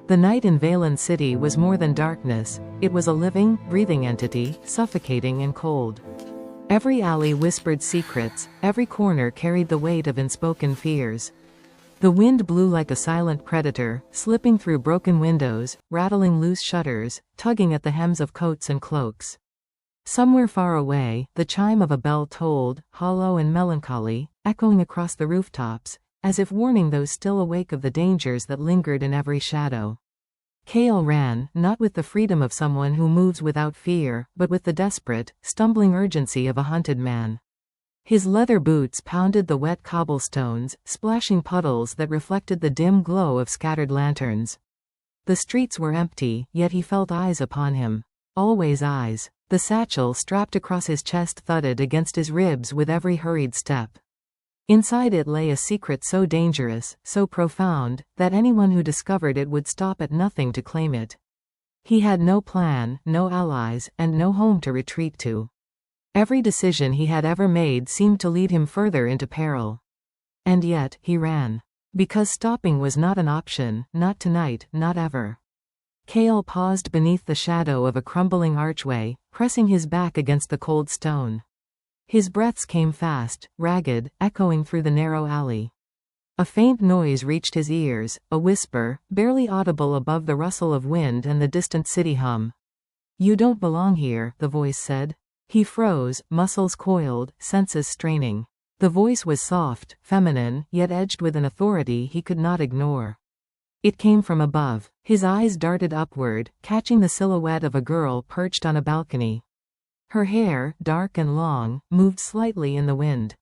The night in Valen City was more than darkness, it was a living, breathing entity, suffocating and cold. Every alley whispered secrets, every corner carried the weight of unspoken fears. The wind blew like a silent predator, slipping through broken windows, rattling loose shutters, tugging at the hems of coats and cloaks. Somewhere far away, the chime of a bell tolled, hollow and melancholy, echoing across the rooftops, as if warning those still awake of the dangers that lingered in every shadow. Cale ran, not with the freedom of someone who moves without fear, but with the desperate, stumbling urgency of a hunted man. His leather boots pounded the wet cobblestones, splashing puddles that reflected the dim glow of scattered lanterns. The streets were empty, yet he felt eyes upon him. Always eyes. The satchel strapped across his chest thudded against his ribs with every hurried step. Inside it lay a secret so dangerous, so profound, that anyone who discovered it would stop at nothing to claim it. He had no plan, no allies, and no home to retreat to. Every decision he had ever made seemed to lead him further into peril. And yet, he ran. Because stopping was not an option, not tonight, not ever. Cale paused beneath the shadow of a crumbling archway, pressing his back against the cold stone. His breaths came fast, ragged, echoing through the narrow alley. A faint noise reached his ears, a whisper, barely audible above the rustle of wind and the distant city hum. "You don't belong here," the voice said. He froze, muscles coiled, senses straining. The voice was soft, feminine, yet edged with an authority he could not ignore. It came from above. His eyes darted upward, catching the silhouette of a girl perched on a balcony. Her hair, dark and long, moved slightly in the wind.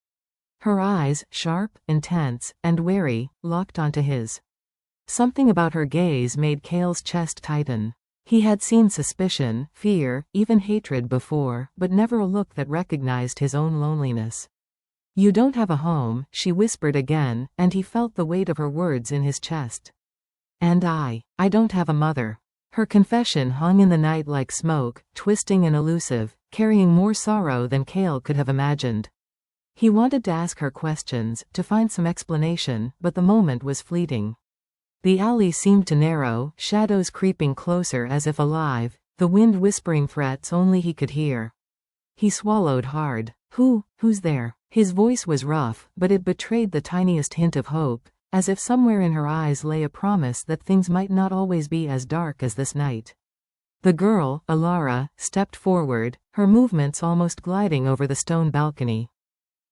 Her eyes, sharp, intense, and wary, locked onto his. Something about her gaze made Cale's chest tighten. He had seen suspicion, fear, even hatred before, but never a look that recognized his own loneliness. "You don't have a home," she whispered again, and he felt the weight of her words in his chest. "And I don't have a mother." Her confession hung in the night like smoke, twisting and elusive, carrying more sorrow than Cale could have imagined. He wanted to ask her questions, to find some explanation, but the moment was fleeting. The alley seemed to narrow, shadows creeping closer as if alive, the wind whispering threats only he could hear. He swallowed hard. Who's there?" His voice was rough, but it betrayed the tiniest hint of hope, as if somewhere in her eyes lay a promise that things might not always be as dark as this night. The girl, Alara, stepped forward, her movements almost gliding over the stone balcony.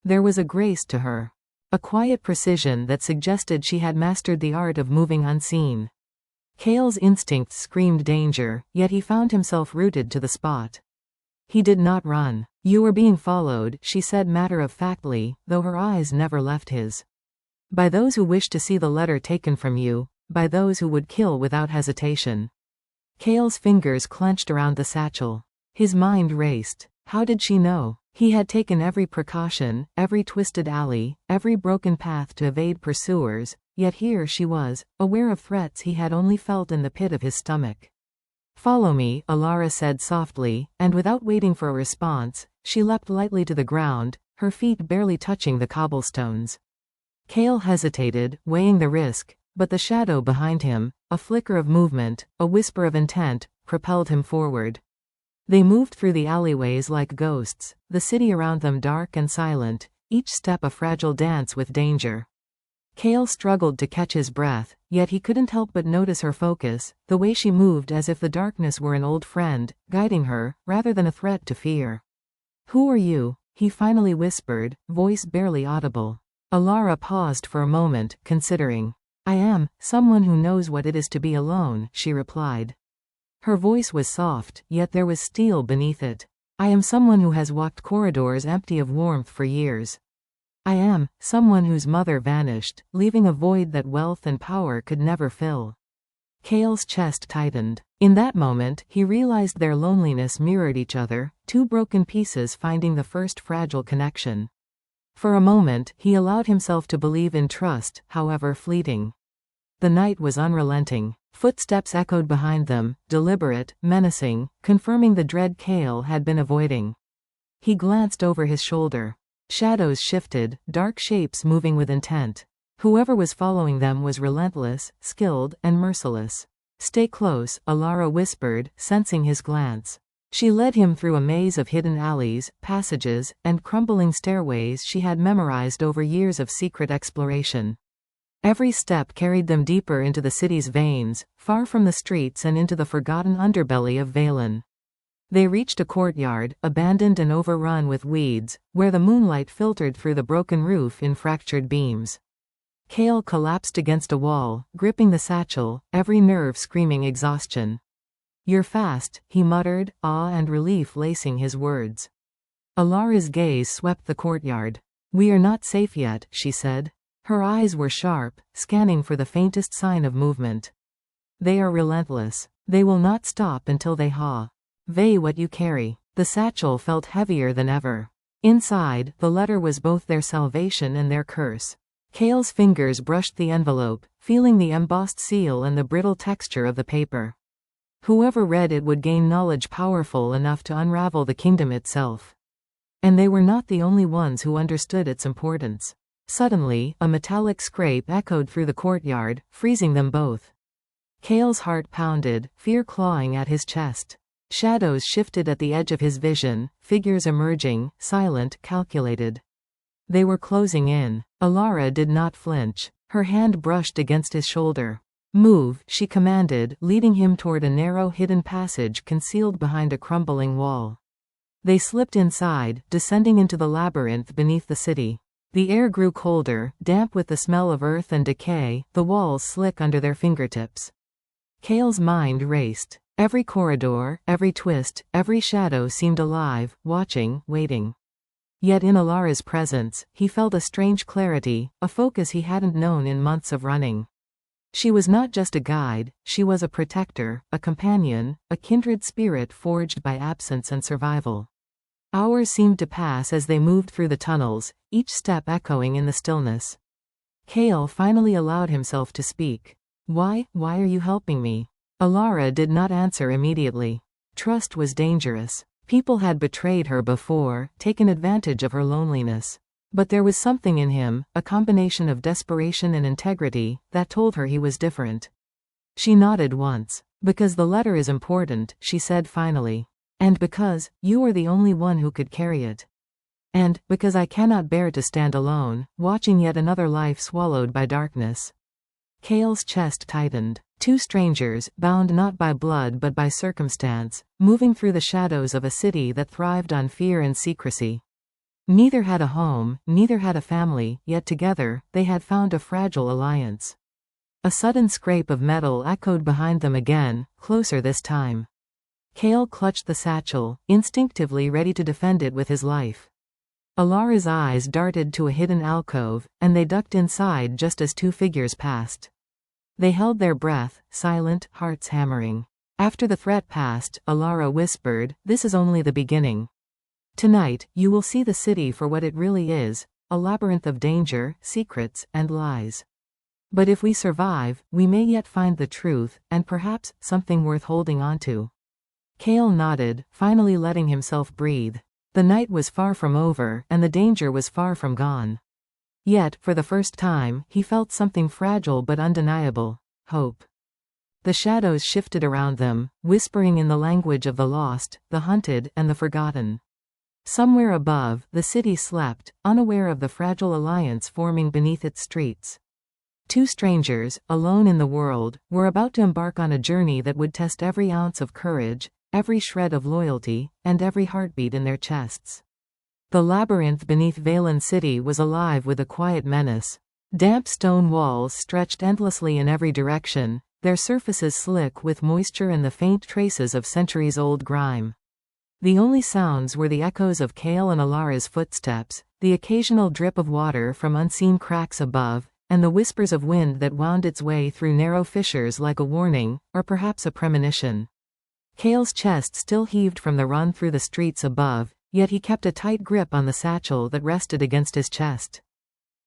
There was a grace to her. A quiet precision that suggested she had mastered the art of moving unseen. Cale's instincts screamed danger, yet he found himself rooted to the spot. He did not run. "You were being followed," she said matter-of-factly, though her eyes never left his. "By those who wish to see the letter taken from you, by those who would kill without hesitation." Cale's fingers clenched around the satchel. His mind raced. How did she know? He had taken every precaution, every twisted alley, every broken path to evade pursuers, yet here she was, aware of threats he had only felt in the pit of his stomach. "Follow me," Alara said softly, and without waiting for a response, she leapt lightly to the ground, her feet barely touching the cobblestones. Cale hesitated, weighing the risk, but the shadow behind him, a flicker of movement, a whisper of intent, propelled him forward. They moved through the alleyways like ghosts, the city around them dark and silent, each step a fragile dance with danger. Cale struggled to catch his breath, yet he couldn't help but notice her focus, the way she moved as if the darkness were an old friend, guiding her, rather than a threat to fear. "Who are you?" he finally whispered, voice barely audible. Alara paused for a moment, considering. "I am someone who knows what it is to be alone," she replied. Her voice was soft, yet there was steel beneath it. "I am someone who has walked corridors empty of warmth for years. I am someone whose mother vanished, leaving a void that wealth and power could never fill." Cale's chest tightened. In that moment, he realized their loneliness mirrored each other, two broken pieces finding the first fragile connection. For a moment, he allowed himself to believe in trust, however fleeting. The night was unrelenting. Footsteps echoed behind them, deliberate, menacing, confirming the dread Cale had been avoiding. He glanced over his shoulder. Shadows shifted, dark shapes moving with intent. Whoever was following them was relentless, skilled, and merciless. Stay close, Alara whispered, sensing his glance. She led him through a maze of hidden alleys, passages, and crumbling stairways she had memorized over years of secret exploration. Every step carried them deeper into the city's veins, far from the streets and into the forgotten underbelly of Valen. They reached a courtyard, abandoned and overrun with weeds, where the moonlight filtered through the broken roof in fractured beams. Kale collapsed against a wall, gripping the satchel, every nerve screaming exhaustion. "You're fast," he muttered, awe and relief lacing his words. Alara's gaze swept the courtyard. "We are not safe yet," she said. Her eyes were sharp, scanning for the faintest sign of movement. "They are relentless. They will not stop until they weigh what you carry." The satchel felt heavier than ever. Inside, the letter was both their salvation and their curse. Kale's fingers brushed the envelope, feeling the embossed seal and the brittle texture of the paper. Whoever read it would gain knowledge powerful enough to unravel the kingdom itself. And they were not the only ones who understood its importance. Suddenly, a metallic scrape echoed through the courtyard, freezing them both. Kale's heart pounded, fear clawing at his chest. Shadows shifted at the edge of his vision, figures emerging, silent, calculated. They were closing in. Alara did not flinch. Her hand brushed against his shoulder. "Move," she commanded, leading him toward a narrow hidden passage concealed behind a crumbling wall. They slipped inside, descending into the labyrinth beneath the city. The air grew colder, damp with the smell of earth and decay, the walls slick under their fingertips. Kale's mind raced. Every corridor, every twist, every shadow seemed alive, watching, waiting. Yet in Alara's presence, he felt a strange clarity, a focus he hadn't known in months of running. She was not just a guide, she was a protector, a companion, a kindred spirit forged by absence and survival. Hours seemed to pass as they moved through the tunnels, each step echoing in the stillness. Kale finally allowed himself to speak. Why are you helping me?" Alara did not answer immediately. Trust was dangerous. People had betrayed her before, taken advantage of her loneliness. But there was something in him, a combination of desperation and integrity, that told her he was different. She nodded once. "Because the letter is important," she said finally. "And because you are the only one who could carry it. And because I cannot bear to stand alone, watching yet another life swallowed by darkness." Kale's chest tightened. Two strangers, bound not by blood but by circumstance, moving through the shadows of a city that thrived on fear and secrecy. Neither had a home, neither had a family, yet together, they had found a fragile alliance. A sudden scrape of metal echoed behind them again, closer this time. Kale clutched the satchel, instinctively ready to defend it with his life. Alara's eyes darted to a hidden alcove, and they ducked inside just as two figures passed. They held their breath, silent, hearts hammering. After the threat passed, Alara whispered, "This is only the beginning. Tonight, you will see the city for what it really is, a labyrinth of danger, secrets, and lies. But if we survive, we may yet find the truth, and perhaps, something worth holding onto." Kale nodded, finally letting himself breathe. The night was far from over, and the danger was far from gone. Yet, for the first time, he felt something fragile but undeniable: hope. The shadows shifted around them, whispering in the language of the lost, the hunted, and the forgotten. Somewhere above, the city slept, unaware of the fragile alliance forming beneath its streets. Two strangers, alone in the world, were about to embark on a journey that would test every ounce of courage, every shred of loyalty, and every heartbeat in their chests. The labyrinth beneath Valen City was alive with a quiet menace. Damp stone walls stretched endlessly in every direction, their surfaces slick with moisture and the faint traces of centuries-old grime. The only sounds were the echoes of Kale and Alara's footsteps, the occasional drip of water from unseen cracks above, and the whispers of wind that wound its way through narrow fissures like a warning, or perhaps a premonition. Kale's chest still heaved from the run through the streets above, yet he kept a tight grip on the satchel that rested against his chest.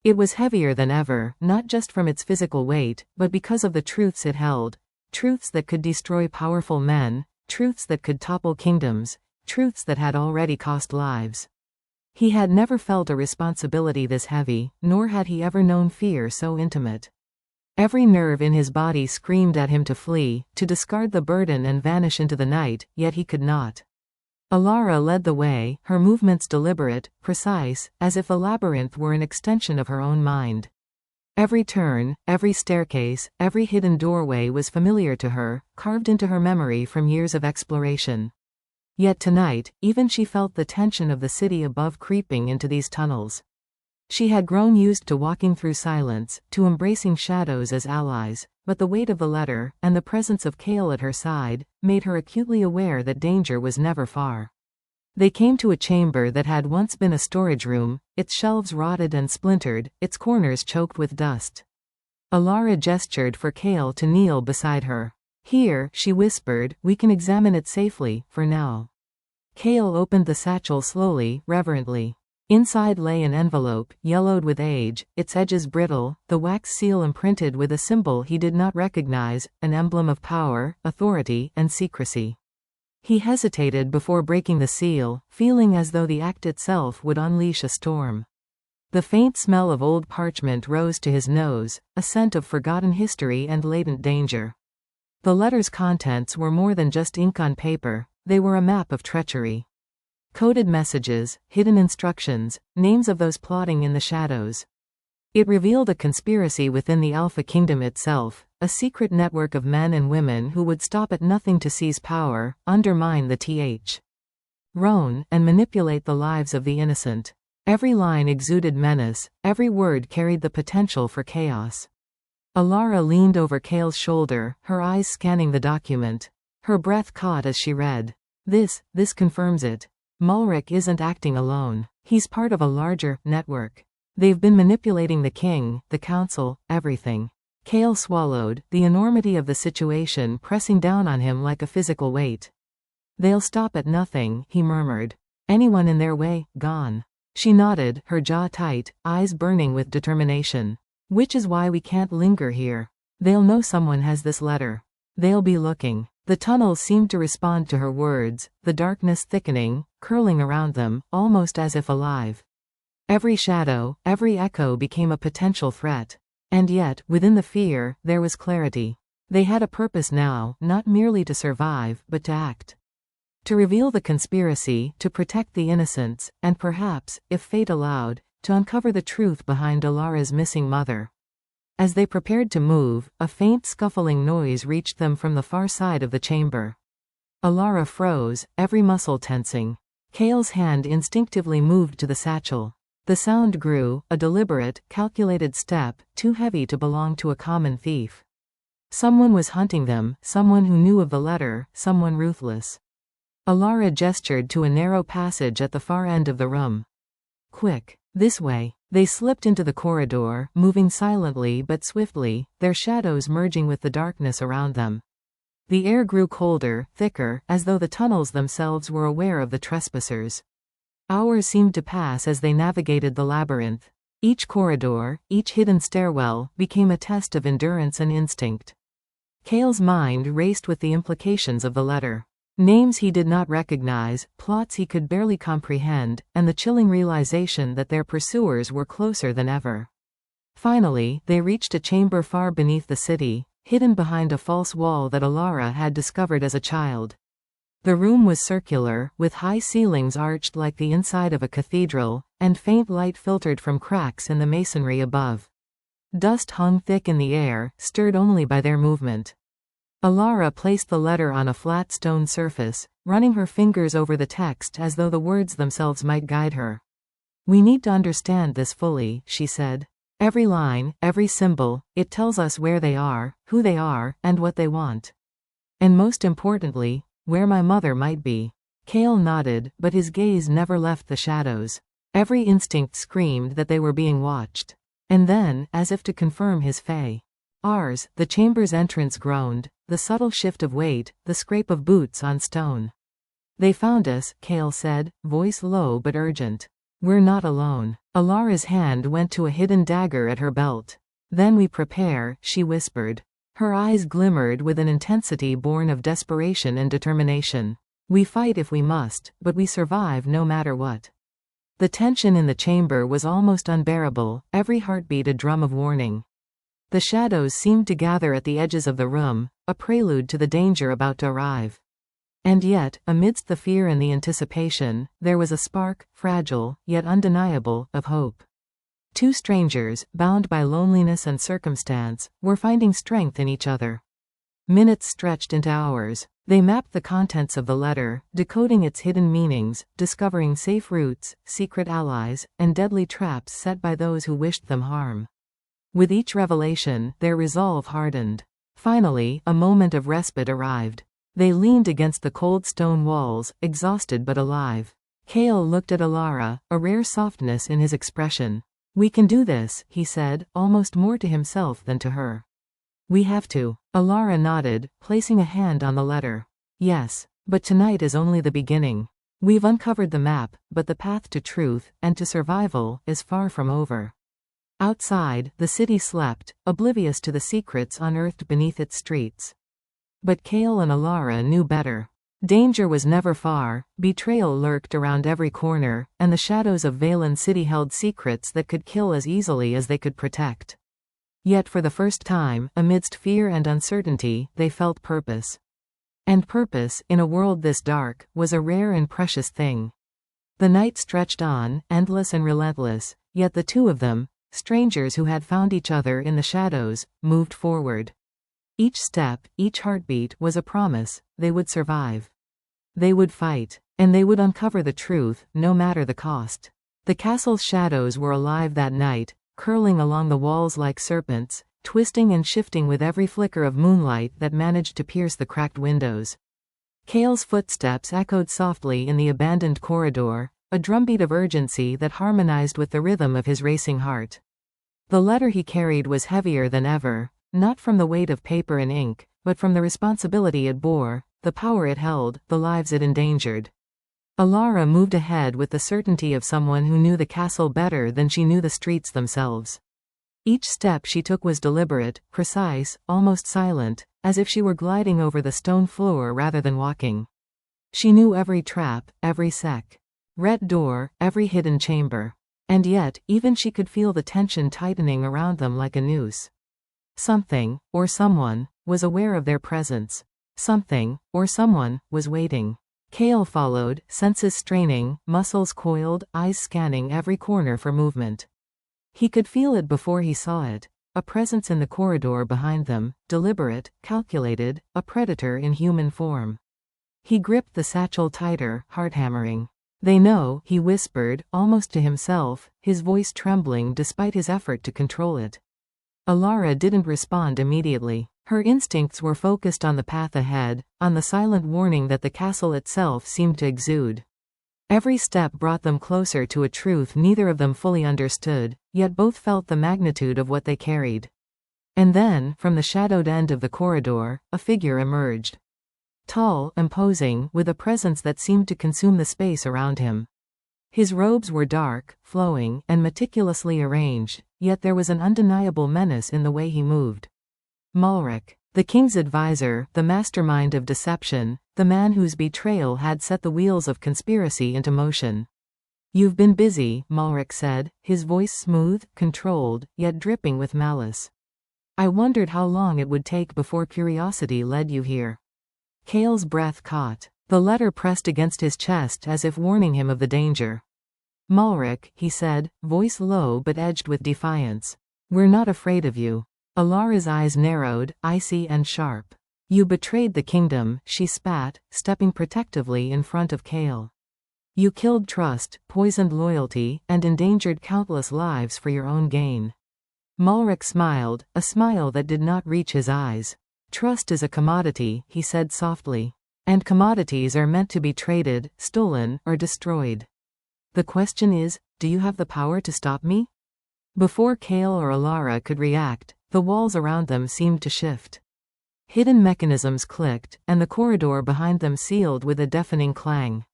It was heavier than ever, not just from its physical weight, but because of the truths it held. Truths that could destroy powerful men, truths that could topple kingdoms, truths that had already cost lives. He had never felt a responsibility this heavy, nor had he ever known fear so intimate. Every nerve in his body screamed at him to flee, to discard the burden and vanish into the night, yet he could not. Alara led the way, her movements deliberate, precise, as if a labyrinth were an extension of her own mind. Every turn, every staircase, every hidden doorway was familiar to her, carved into her memory from years of exploration. Yet tonight, even she felt the tension of the city above creeping into these tunnels. She had grown used to walking through silence, to embracing shadows as allies, but the weight of the letter, and the presence of Kale at her side, made her acutely aware that danger was never far. They came to a chamber that had once been a storage room, its shelves rotted and splintered, its corners choked with dust. Alara gestured for Kale to kneel beside her. "Here," she whispered, "we can examine it safely, for now." Kale opened the satchel slowly, reverently. Inside lay an envelope, yellowed with age, its edges brittle, the wax seal imprinted with a symbol he did not recognize, an emblem of power, authority, and secrecy. He hesitated before breaking the seal, feeling as though the act itself would unleash a storm. The faint smell of old parchment rose to his nose, a scent of forgotten history and latent danger. The letter's contents were more than just ink on paper, they were a map of treachery. Coded messages, hidden instructions, names of those plotting in the shadows. It revealed a conspiracy within the Alpha Kingdom itself, a secret network of men and women who would stop at nothing to seize power, undermine the throne, and manipulate the lives of the innocent. Every line exuded menace, every word carried the potential for chaos. Alara leaned over Kale's shoulder, her eyes scanning the document. Her breath caught as she read. This confirms it. Mulric isn't acting alone. He's part of a larger network. They've been manipulating the king, the council, everything. Kale swallowed, the enormity of the situation pressing down on him like a physical weight. "They'll stop at nothing," he murmured. "Anyone in their way, gone." She nodded, her jaw tight, eyes burning with determination. "Which is why we can't linger here. They'll know someone has this letter. They'll be looking." The tunnels seemed to respond to her words, the darkness thickening, curling around them, almost as if alive. Every shadow, every echo became a potential threat. And yet, within the fear, there was clarity. They had a purpose now, not merely to survive, but to act. To reveal the conspiracy, to protect the innocents, and perhaps, if fate allowed, to uncover the truth behind Alara's missing mother. As they prepared to move, a faint scuffling noise reached them from the far side of the chamber. Alara froze, every muscle tensing. Kale's hand instinctively moved to the satchel. The sound grew, a deliberate, calculated step, too heavy to belong to a common thief. Someone was hunting them, someone who knew of the letter, someone ruthless. Alara gestured to a narrow passage at the far end of the room. "Quick. This way." They slipped into the corridor, moving silently but swiftly, their shadows merging with the darkness around them. The air grew colder, thicker, as though the tunnels themselves were aware of the trespassers. Hours seemed to pass as they navigated the labyrinth. Each corridor, each hidden stairwell, became a test of endurance and instinct. Kale's mind raced with the implications of the letter. Names he did not recognize, plots he could barely comprehend, and the chilling realization that their pursuers were closer than ever. Finally, they reached a chamber far beneath the city, hidden behind a false wall that Alara had discovered as a child. The room was circular, with high ceilings arched like the inside of a cathedral, and faint light filtered from cracks in the masonry above. Dust hung thick in the air, stirred only by their movement. Alara placed the letter on a flat stone surface, running her fingers over the text as though the words themselves might guide her. "We need to understand this fully," she said. "Every line, every symbol, it tells us where they are, who they are, and what they want. And most importantly, where my mother might be." Kale nodded, but his gaze never left the shadows. Every instinct screamed that they were being watched. And then, as if to confirm his fate, "Ours," the chamber's entrance groaned, the subtle shift of weight, the scrape of boots on stone. "They found us," Kale said, voice low but urgent. "We're not alone." Alara's hand went to a hidden dagger at her belt. "Then we prepare," she whispered. Her eyes glimmered with an intensity born of desperation and determination. "We fight if we must, but we survive no matter what." The tension in the chamber was almost unbearable, every heartbeat a drum of warning. The shadows seemed to gather at the edges of the room, a prelude to the danger about to arrive. And yet, amidst the fear and the anticipation, there was a spark, fragile, yet undeniable, of hope. Two strangers, bound by loneliness and circumstance, were finding strength in each other. Minutes stretched into hours. They mapped the contents of the letter, decoding its hidden meanings, discovering safe routes, secret allies, and deadly traps set by those who wished them harm. With each revelation, their resolve hardened. Finally, a moment of respite arrived. They leaned against the cold stone walls, exhausted but alive. Cale looked at Alara, a rare softness in his expression. "We can do this," he said, almost more to himself than to her. "We have to." Alara nodded, placing a hand on the letter. "Yes. But tonight is only the beginning. We've uncovered the map, but the path to truth, and to survival, is far from over." Outside, the city slept, oblivious to the secrets unearthed beneath its streets. But Cale and Alara knew better. Danger was never far, betrayal lurked around every corner, and the shadows of Valen City held secrets that could kill as easily as they could protect. Yet for the first time, amidst fear and uncertainty, they felt purpose. And purpose, in a world this dark, was a rare and precious thing. The night stretched on, endless and relentless, yet the two of them, strangers who had found each other in the shadows, moved forward. Each step, each heartbeat was a promise: they would survive. They would fight. And they would uncover the truth, no matter the cost. The castle's shadows were alive that night, curling along the walls like serpents, twisting and shifting with every flicker of moonlight that managed to pierce the cracked windows. Cale's footsteps echoed softly in the abandoned corridor, a drumbeat of urgency that harmonized with the rhythm of his racing heart. The letter he carried was heavier than ever, not from the weight of paper and ink, but from the responsibility it bore, the power it held, the lives it endangered. Alara moved ahead with the certainty of someone who knew the castle better than she knew the streets themselves. Each step she took was deliberate, precise, almost silent, as if she were gliding over the stone floor rather than walking. She knew every trap, every secret door, every hidden chamber. And yet, even she could feel the tension tightening around them like a noose. Something, or someone, was aware of their presence. Something, or someone, was waiting. Cale followed, senses straining, muscles coiled, eyes scanning every corner for movement. He could feel it before he saw it. A presence in the corridor behind them, deliberate, calculated, a predator in human form. He gripped the satchel tighter, heart hammering. "They know," he whispered, almost to himself, his voice trembling despite his effort to control it. Alara didn't respond immediately. Her instincts were focused on the path ahead, on the silent warning that the castle itself seemed to exude. Every step brought them closer to a truth neither of them fully understood, yet both felt the magnitude of what they carried. And then, from the shadowed end of the corridor, a figure emerged. Tall, imposing, with a presence that seemed to consume the space around him. His robes were dark, flowing, and meticulously arranged, yet there was an undeniable menace in the way he moved. Malric, the king's advisor, the mastermind of deception, the man whose betrayal had set the wheels of conspiracy into motion. "You've been busy," Malric said, his voice smooth, controlled, yet dripping with malice. "I wondered how long it would take before curiosity led you here." Cale's breath caught. The letter pressed against his chest as if warning him of the danger. "Malric," he said, voice low but edged with defiance. "We're not afraid of you." Alara's eyes narrowed, icy and sharp. "You betrayed the kingdom," she spat, stepping protectively in front of Cale. "You killed trust, poisoned loyalty, and endangered countless lives for your own gain." Malric smiled, a smile that did not reach his eyes. "Trust is a commodity," he said softly. "And commodities are meant to be traded, stolen, or destroyed. The question is, do you have the power to stop me?" Before Cale or Alara could react, the walls around them seemed to shift. Hidden mechanisms clicked, and the corridor behind them sealed with a deafening clang.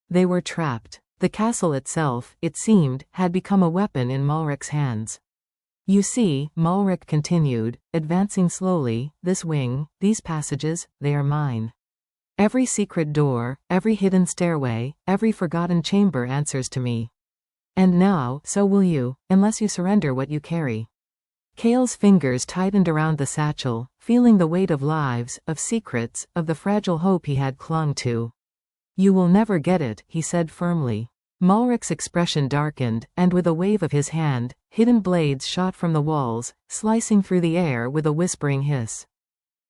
They were trapped. The castle itself, it seemed, had become a weapon in Malric's hands. "You see," Malric continued, advancing slowly, "this wing, these passages, they are mine. Every secret door, every hidden stairway, every forgotten chamber answers to me. And now, so will you, unless you surrender what you carry." Kale's fingers tightened around the satchel, feeling the weight of lives, of secrets, of the fragile hope he had clung to. "You will never get it," he said firmly. Malric's expression darkened, and with a wave of his hand, hidden blades shot from the walls, slicing through the air with a whispering hiss.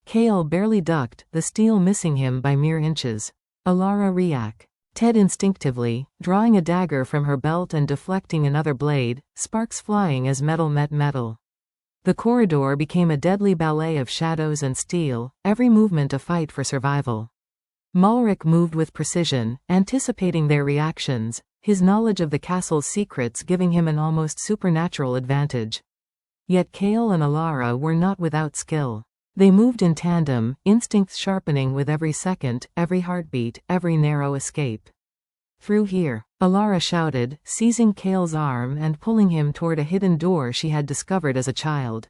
Kale barely ducked, the steel missing him by mere inches. Alara react. Ted instinctively, drawing a dagger from her belt and deflecting another blade, sparks flying as metal met metal. The corridor became a deadly ballet of shadows and steel, every movement a fight for survival. Malric moved with precision, anticipating their reactions, his knowledge of the castle's secrets giving him an almost supernatural advantage. Yet Kale and Alara were not without skill. They moved in tandem, instincts sharpening with every second, every heartbeat, every narrow escape. "Through here," Alara shouted, seizing Kale's arm and pulling him toward a hidden door she had discovered as a child.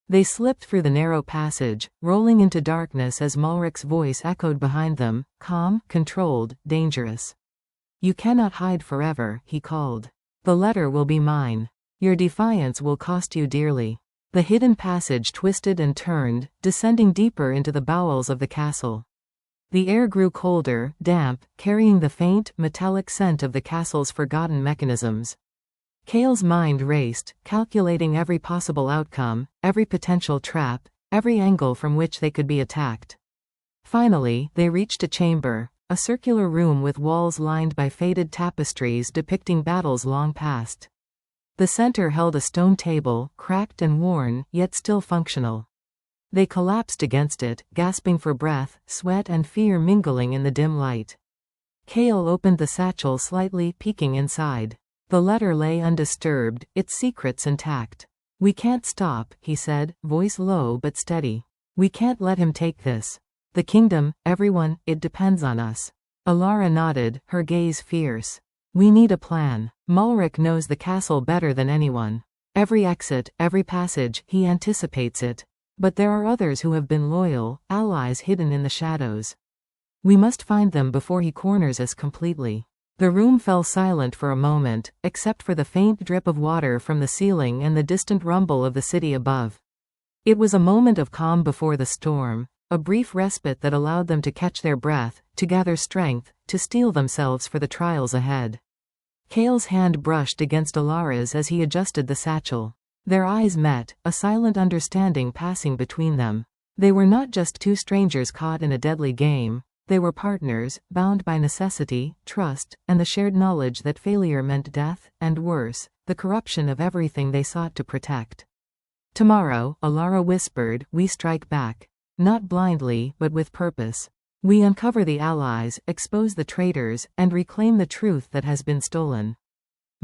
They slipped through the narrow passage, rolling into darkness as Malric's voice echoed behind them, calm, controlled, dangerous. "You cannot hide forever," he called. "The letter will be mine. Your defiance will cost you dearly." The hidden passage twisted and turned, descending deeper into the bowels of the castle. The air grew colder, damp, carrying the faint, metallic scent of the castle's forgotten mechanisms. Kale's mind raced, calculating every possible outcome, every potential trap, every angle from which they could be attacked. Finally, they reached a chamber, a circular room with walls lined by faded tapestries depicting battles long past. The center held a stone table, cracked and worn, yet still functional. They collapsed against it, gasping for breath, sweat and fear mingling in the dim light. Kale opened the satchel slightly, peeking inside. The letter lay undisturbed, its secrets intact. "We can't stop," he said, voice low but steady. "We can't let him take this. The kingdom, everyone, it depends on us." Alara nodded, her gaze fierce. "We need a plan. Malric knows the castle better than anyone. Every exit, every passage, he anticipates it. But there are others who have been loyal, allies hidden in the shadows. We must find them before he corners us completely." The room fell silent for a moment, except for the faint drip of water from the ceiling and the distant rumble of the city above. It was a moment of calm before the storm, a brief respite that allowed them to catch their breath, to gather strength, to steel themselves for the trials ahead. Kale's hand brushed against Alara's as he adjusted the satchel. Their eyes met, a silent understanding passing between them. They were not just two strangers caught in a deadly game, they were partners, bound by necessity, trust, and the shared knowledge that failure meant death, and worse, the corruption of everything they sought to protect. "Tomorrow," Alara whispered, "we strike back. Not blindly, but with purpose. We uncover the allies, expose the traitors, and reclaim the truth that has been stolen.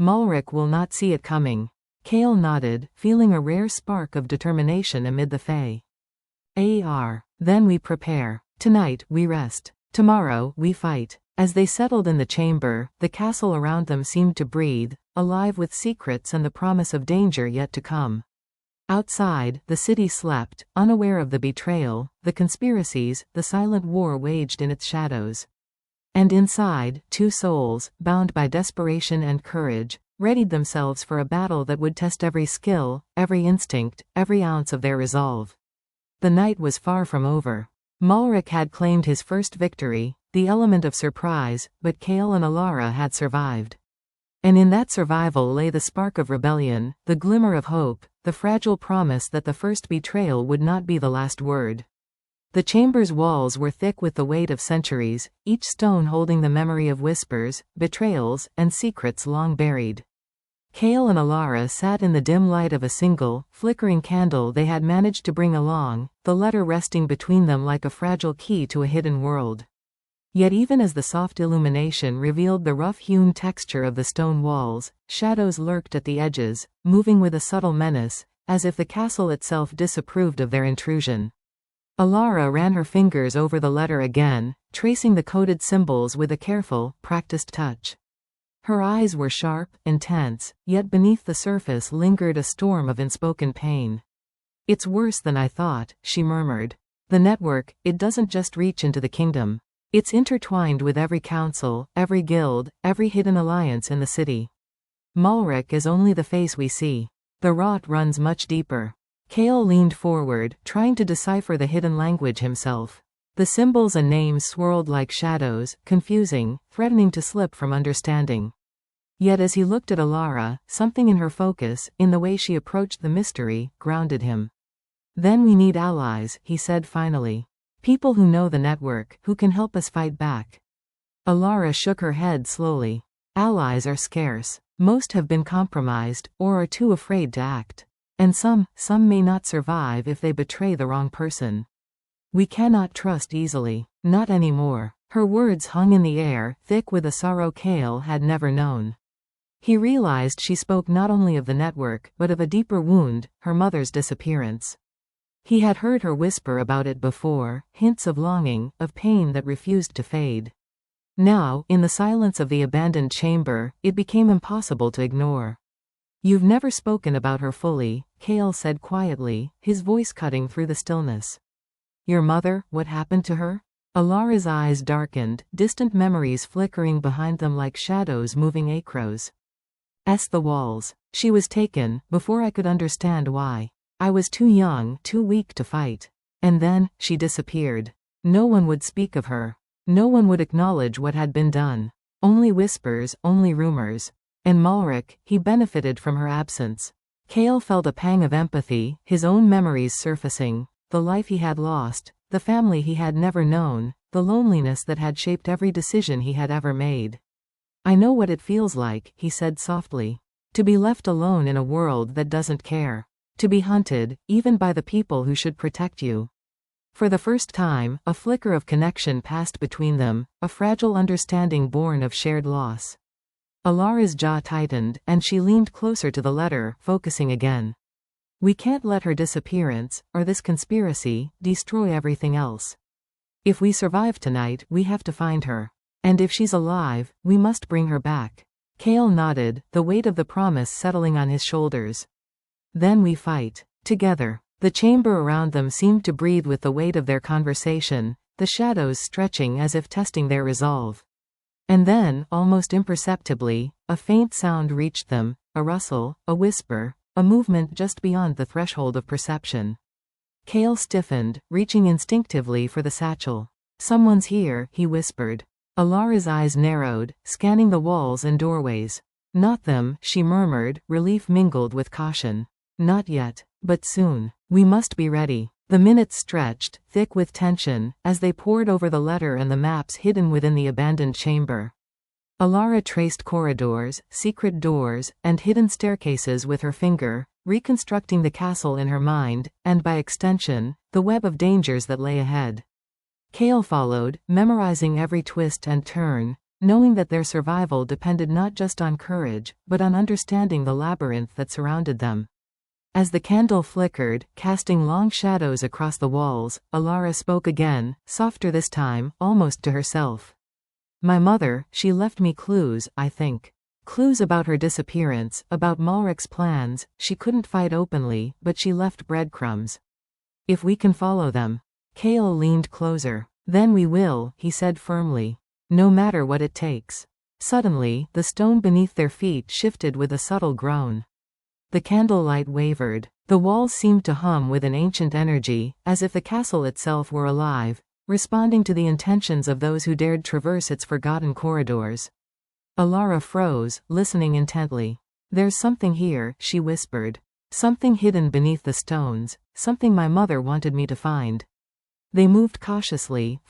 Malric will not see it coming." Kale nodded, feeling a rare spark of determination amid the fray. Then we prepare. Tonight, we rest. Tomorrow, we fight." As they settled in the chamber, the castle around them seemed to breathe, alive with secrets and the promise of danger yet to come. Outside, the city slept, unaware of the betrayal, the conspiracies, the silent war waged in its shadows. And inside, two souls, bound by desperation and courage, readied themselves for a battle that would test every skill, every instinct, every ounce of their resolve. The night was far from over. Malric had claimed his first victory, the element of surprise, but Kale and Alara had survived. And in that survival lay the spark of rebellion, the glimmer of hope, the fragile promise that the first betrayal would not be the last word. The chamber's walls were thick with the weight of centuries, each stone holding the memory of whispers, betrayals, and secrets long buried. Kale and Alara sat in the dim light of a single, flickering candle they had managed to bring along, the letter resting between them like a fragile key to a hidden world. Yet even as the soft illumination revealed the rough-hewn texture of the stone walls, shadows lurked at the edges, moving with a subtle menace, as if the castle itself disapproved of their intrusion. Alara ran her fingers over the letter again, tracing the coded symbols with a careful, practiced touch. Her eyes were sharp, intense, yet beneath the surface lingered a storm of unspoken pain. "It's worse than I thought," she murmured. "The network, it doesn't just reach into the kingdom. It's intertwined with every council, every guild, every hidden alliance in the city. Malric is only the face we see. The rot runs much deeper." Kale leaned forward, trying to decipher the hidden language himself. The symbols and names swirled like shadows, confusing, threatening to slip from understanding. Yet as he looked at Alara, something in her focus, in the way she approached the mystery, grounded him. Then we need allies, he said finally. People who know the network, who can help us fight back. Alara shook her head slowly. Allies are scarce. Most have been compromised, or are too afraid to act. And some may not survive if they betray the wrong person. We cannot trust easily. Not anymore. Her words hung in the air, thick with a sorrow Kale had never known. He realized she spoke not only of the network, but of a deeper wound, her mother's disappearance. He had heard her whisper about it before, hints of longing, of pain that refused to fade. Now, in the silence of the abandoned chamber, it became impossible to ignore. You've never spoken about her fully, Kale said quietly, his voice cutting through the stillness. Your mother, what happened to her? Alara's eyes darkened, distant memories flickering behind them like shadows moving across the walls. She was taken, before I could understand why. I was too young, too weak to fight. And then, she disappeared. No one would speak of her. No one would acknowledge what had been done. Only whispers, only rumors. And Malric, he benefited from her absence. Kale felt a pang of empathy, his own memories surfacing, the life he had lost, the family he had never known, the loneliness that had shaped every decision he had ever made. I know what it feels like, he said softly. To be left alone in a world that doesn't care. To be hunted, even by the people who should protect you. For the first time, a flicker of connection passed between them, a fragile understanding born of shared loss. Alara's jaw tightened, and she leaned closer to the letter, focusing again. We can't let her disappearance, or this conspiracy, destroy everything else. If we survive tonight, we have to find her. And if she's alive, we must bring her back. Kale nodded, the weight of the promise settling on his shoulders. Then we fight. Together. The chamber around them seemed to breathe with the weight of their conversation, the shadows stretching as if testing their resolve. And then, almost imperceptibly, a faint sound reached them, a rustle, a whisper, a movement just beyond the threshold of perception. Kale stiffened, reaching instinctively for the satchel. Someone's here, he whispered. Alara's eyes narrowed, scanning the walls and doorways. Not them, she murmured, relief mingled with caution. Not yet. But soon. We must be ready. The minutes stretched, thick with tension, as they pored over the letter and the maps hidden within the abandoned chamber. Alara traced corridors, secret doors, and hidden staircases with her finger, reconstructing the castle in her mind, and by extension, the web of dangers that lay ahead. Kale followed, memorizing every twist and turn, knowing that their survival depended not just on courage, but on understanding the labyrinth that surrounded them. As the candle flickered, casting long shadows across the walls, Alara spoke again, softer this time, almost to herself. My mother, she left me clues, I think. Clues about her disappearance, about Malric's plans. She couldn't fight openly, but she left breadcrumbs. If we can follow them. Kale leaned closer. Then we will, he said firmly. No matter what it takes. Suddenly, the stone beneath their feet shifted with a subtle groan. The candlelight wavered. The walls seemed to hum with an ancient energy, as if the castle itself were alive, responding to the intentions of those who dared traverse its forgotten corridors. Alara froze, listening intently. There's something here, she whispered. Something hidden beneath the stones, something my mother wanted me to find. They moved cautiously,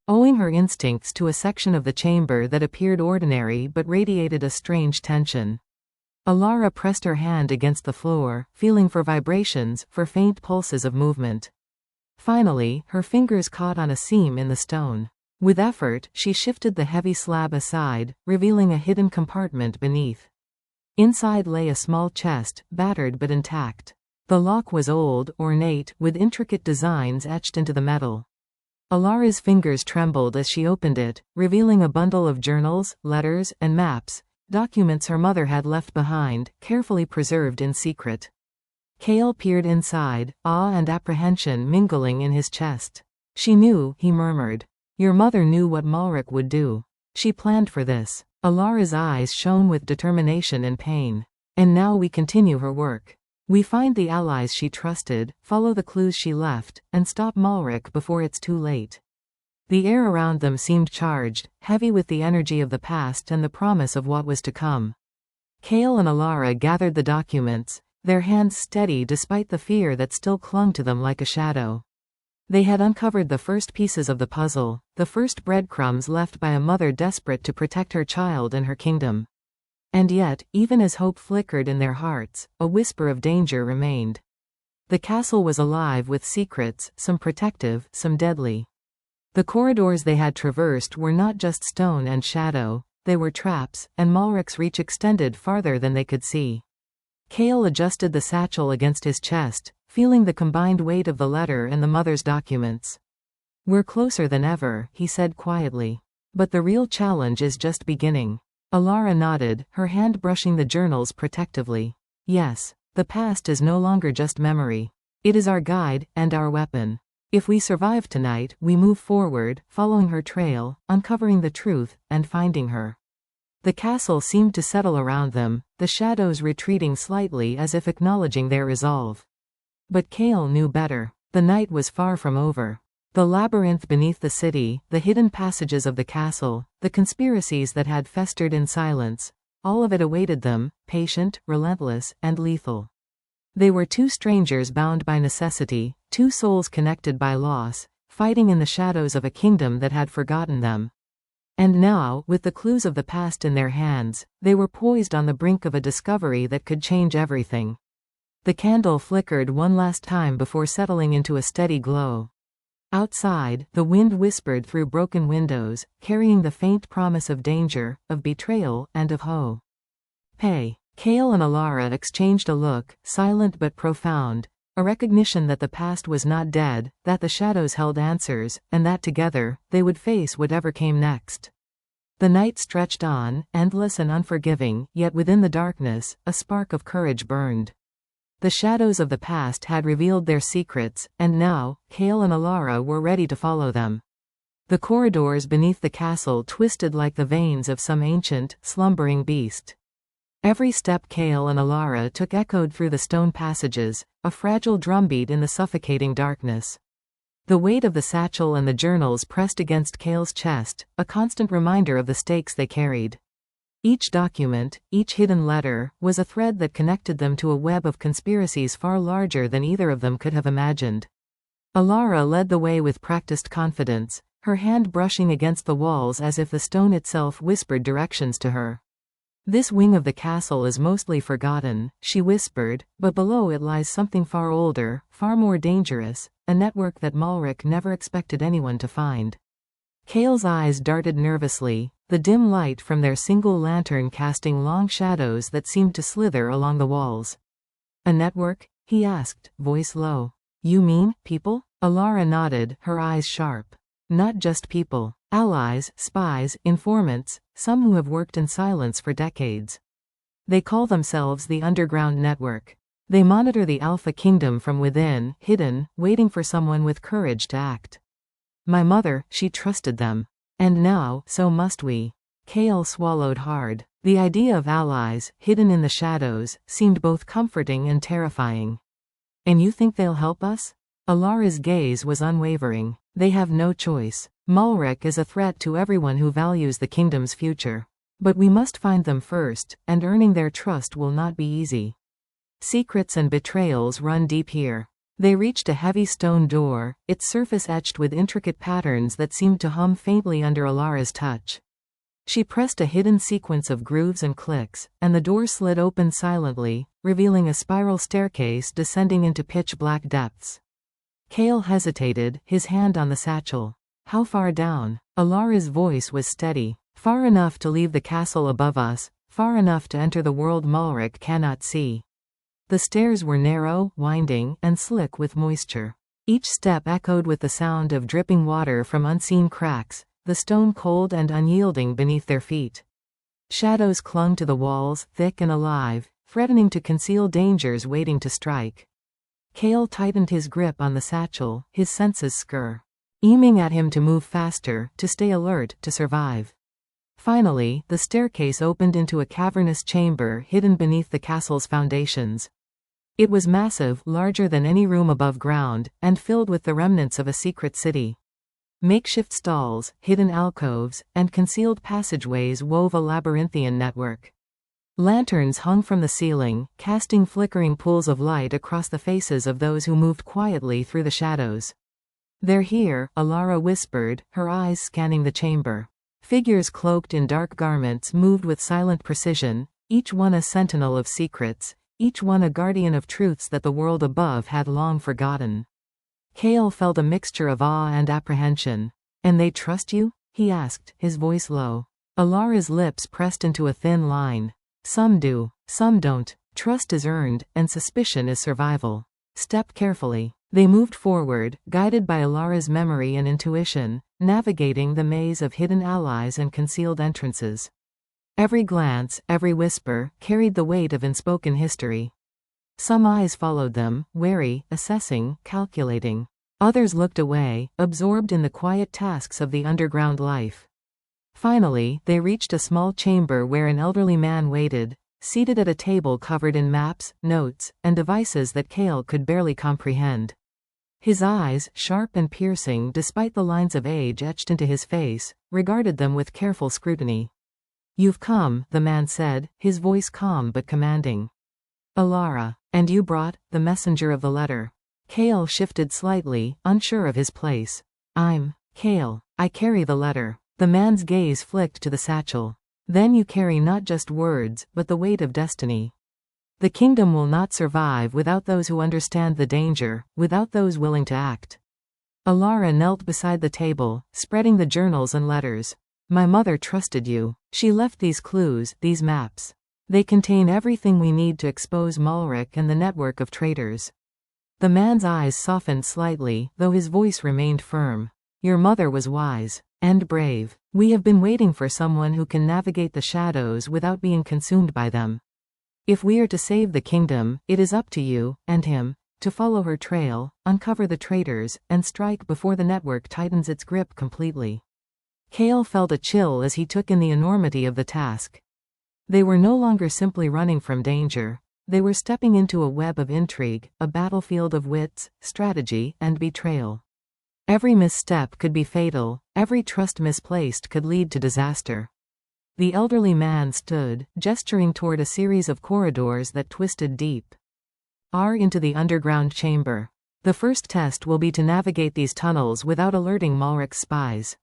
owing her instincts to a section of the chamber that appeared ordinary but radiated a strange tension. Alara pressed her hand against the floor, feeling for vibrations, for faint pulses of movement. Finally, her fingers caught on a seam in the stone. With effort, she shifted the heavy slab aside, revealing a hidden compartment beneath. Inside lay a small chest, battered but intact. The lock was old, ornate, with intricate designs etched into the metal. Alara's fingers trembled as she opened it, revealing a bundle of journals, letters, and maps, documents her mother had left behind, carefully preserved in secret. Kale peered inside, awe and apprehension mingling in his chest. She knew, he murmured. Your mother knew what Malric would do. She planned for this. Alara's eyes shone with determination and pain. And now we continue her work. We find the allies she trusted, follow the clues she left, and stop Malric before it's too late. The air around them seemed charged, heavy with the energy of the past and the promise of what was to come. Kale and Alara gathered the documents, their hands steady despite the fear that still clung to them like a shadow. They had uncovered the first pieces of the puzzle, the first breadcrumbs left by a mother desperate to protect her child and her kingdom. And yet, even as hope flickered in their hearts, a whisper of danger remained. The castle was alive with secrets, some protective, some deadly. The corridors they had traversed were not just stone and shadow, they were traps, and Malric's reach extended farther than they could see. Kale adjusted the satchel against his chest, feeling the combined weight of the letter and the mother's documents. "We're closer than ever," he said quietly. "But the real challenge is just beginning." Alara nodded, her hand brushing the journals protectively. "Yes, the past is no longer just memory. It is our guide, and our weapon. If we survive tonight, we move forward, following her trail, uncovering the truth, and finding her." The castle seemed to settle around them, the shadows retreating slightly as if acknowledging their resolve. But Kale knew better. The night was far from over. The labyrinth beneath the city, the hidden passages of the castle, the conspiracies that had festered in silence, all of it awaited them, patient, relentless, and lethal. They were two strangers bound by necessity, two souls connected by loss, fighting in the shadows of a kingdom that had forgotten them. And now, with the clues of the past in their hands, they were poised on the brink of a discovery that could change everything. The candle flickered one last time before settling into a steady glow. Outside, the wind whispered through broken windows, carrying the faint promise of danger, of betrayal, and of hope. Kale and Alara exchanged a look, silent but profound, a recognition that the past was not dead, that the shadows held answers, and that together, they would face whatever came next. The night stretched on, endless and unforgiving, yet within the darkness, a spark of courage burned. The shadows of the past had revealed their secrets, and now, Kale and Alara were ready to follow them. The corridors beneath the castle twisted like the veins of some ancient, slumbering beast. Every step Kale and Alara took echoed through the stone passages, a fragile drumbeat in the suffocating darkness. The weight of the satchel and the journals pressed against Kale's chest, a constant reminder of the stakes they carried. Each document, each hidden letter, was a thread that connected them to a web of conspiracies far larger than either of them could have imagined. Alara led the way with practiced confidence, her hand brushing against the walls as if the stone itself whispered directions to her. "This wing of the castle is mostly forgotten," she whispered, "but below it lies something far older, far more dangerous, a network that Malric never expected anyone to find." Kale's eyes darted nervously, the dim light from their single lantern casting long shadows that seemed to slither along the walls. "A network?" he asked, voice low. "You mean, people?" Alara nodded, her eyes sharp. "Not just people. Allies, spies, informants, some who have worked in silence for decades. They call themselves the Underground Network. They monitor the Alpha Kingdom from within, hidden, waiting for someone with courage to act. My mother, she trusted them. And now, so must we." Kale swallowed hard. The idea of allies, hidden in the shadows, seemed both comforting and terrifying. "And you think they'll help us?" Alara's gaze was unwavering. "They have no choice. Malric is a threat to everyone who values the kingdom's future. But we must find them first, and earning their trust will not be easy. Secrets and betrayals run deep here." They reached a heavy stone door, its surface etched with intricate patterns that seemed to hum faintly under Alara's touch. She pressed a hidden sequence of grooves and clicks, and the door slid open silently, revealing a spiral staircase descending into pitch-black depths. Kale hesitated, his hand on the satchel. "How far down?" Alara's voice was steady. "Far enough to leave the castle above us, far enough to enter the world Malric cannot see." The stairs were narrow, winding, and slick with moisture. Each step echoed with the sound of dripping water from unseen cracks, the stone cold and unyielding beneath their feet. Shadows clung to the walls, thick and alive, threatening to conceal dangers waiting to strike. Kale tightened his grip on the satchel, his senses screaming at him to move faster, to stay alert, to survive. Finally, the staircase opened into a cavernous chamber hidden beneath the castle's foundations. It was massive, larger than any room above ground, and filled with the remnants of a secret city. Makeshift stalls, hidden alcoves, and concealed passageways wove a labyrinthian network. Lanterns hung from the ceiling, casting flickering pools of light across the faces of those who moved quietly through the shadows. "They're here," Alara whispered, her eyes scanning the chamber. Figures cloaked in dark garments moved with silent precision, each one a sentinel of secrets, each one a guardian of truths that the world above had long forgotten. Kale felt a mixture of awe and apprehension. "And they trust you?" he asked, his voice low. Alara's lips pressed into a thin line. "Some do, some don't. Trust is earned, and suspicion is survival. Step carefully." They moved forward, guided by Alara's memory and intuition, navigating the maze of hidden allies and concealed entrances. Every glance, every whisper, carried the weight of unspoken history. Some eyes followed them, wary, assessing, calculating. Others looked away, absorbed in the quiet tasks of the underground life. Finally, they reached a small chamber where an elderly man waited, seated at a table covered in maps, notes, and devices that Kale could barely comprehend. His eyes, sharp and piercing despite the lines of age etched into his face, regarded them with careful scrutiny. "You've come," the man said, his voice calm but commanding. "Alara. And you brought the messenger of the letter." Kale shifted slightly, unsure of his place. "I'm Kale. I carry the letter." The man's gaze flicked to the satchel. "Then you carry not just words, but the weight of destiny. The kingdom will not survive without those who understand the danger, without those willing to act." Alara knelt beside the table, spreading the journals and letters. "My mother trusted you. She left these clues, these maps. They contain everything we need to expose Malric and the network of traitors." The man's eyes softened slightly, though his voice remained firm. "Your mother was wise. And brave. We have been waiting for someone who can navigate the shadows without being consumed by them. If we are to save the kingdom, it is up to you, and him, to follow her trail, uncover the traitors, and strike before the network tightens its grip completely." Kale felt a chill as he took in the enormity of the task. They were no longer simply running from danger. They were stepping into a web of intrigue, a battlefield of wits, strategy, and betrayal. Every misstep could be fatal, every trust misplaced could lead to disaster. The elderly man stood, gesturing toward a series of corridors that twisted deep into the underground chamber. "The first test will be to navigate these tunnels without alerting Malric's spies.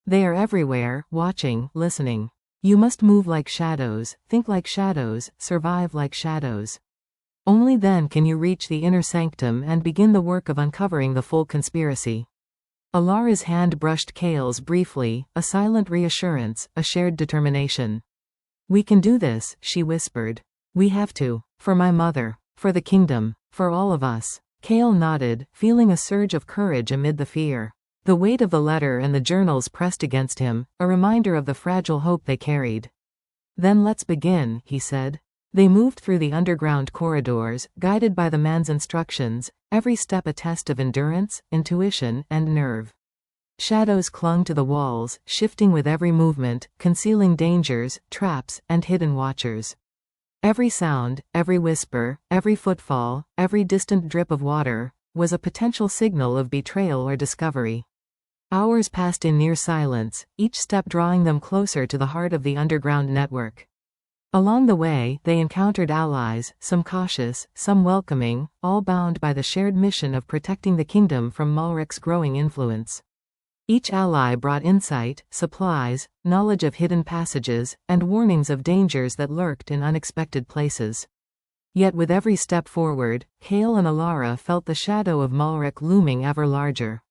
They are everywhere, watching, listening. You must move like shadows, think like shadows, survive like shadows. Only then can you reach the inner sanctum and begin the work of uncovering the full conspiracy." Alara's hand brushed Kale's briefly, a silent reassurance, a shared determination. "We can do this," she whispered. "We have to. For my mother. For the kingdom. For all of us." Kale nodded, feeling a surge of courage amid the fear. The weight of the letter and the journals pressed against him, a reminder of the fragile hope they carried. "Then let's begin," he said. They moved through the underground corridors, guided by the man's instructions, every step a test of endurance, intuition, and nerve. Shadows clung to the walls, shifting with every movement, concealing dangers, traps, and hidden watchers. Every sound, every whisper, every footfall, every distant drip of water, was a potential signal of betrayal or discovery. Hours passed in near silence, each step drawing them closer to the heart of the underground network. Along the way, they encountered allies, some cautious, some welcoming, all bound by the shared mission of protecting the kingdom from Malric's growing influence. Each ally brought insight, supplies, knowledge of hidden passages, and warnings of dangers that lurked in unexpected places. Yet with every step forward, Kale and Alara felt the shadow of Malric looming ever larger.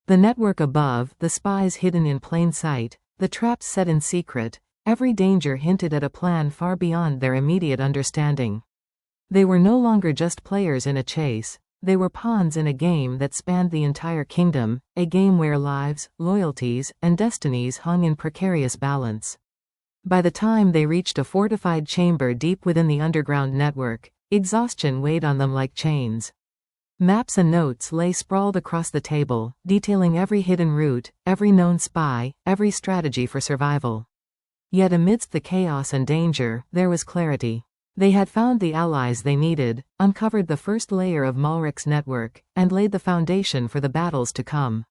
The network above, the spies hidden in plain sight, the traps set in secret, every danger hinted at a plan far beyond their immediate understanding. They were no longer just players in a chase, they were pawns in a game that spanned the entire kingdom, a game where lives, loyalties, and destinies hung in precarious balance. By the time they reached a fortified chamber deep within the underground network, exhaustion weighed on them like chains. Maps and notes lay sprawled across the table, detailing every hidden route, every known spy, every strategy for survival. Yet amidst the chaos and danger, there was clarity. They had found the allies they needed, uncovered the first layer of Malric's network, and laid the foundation for the battles to come.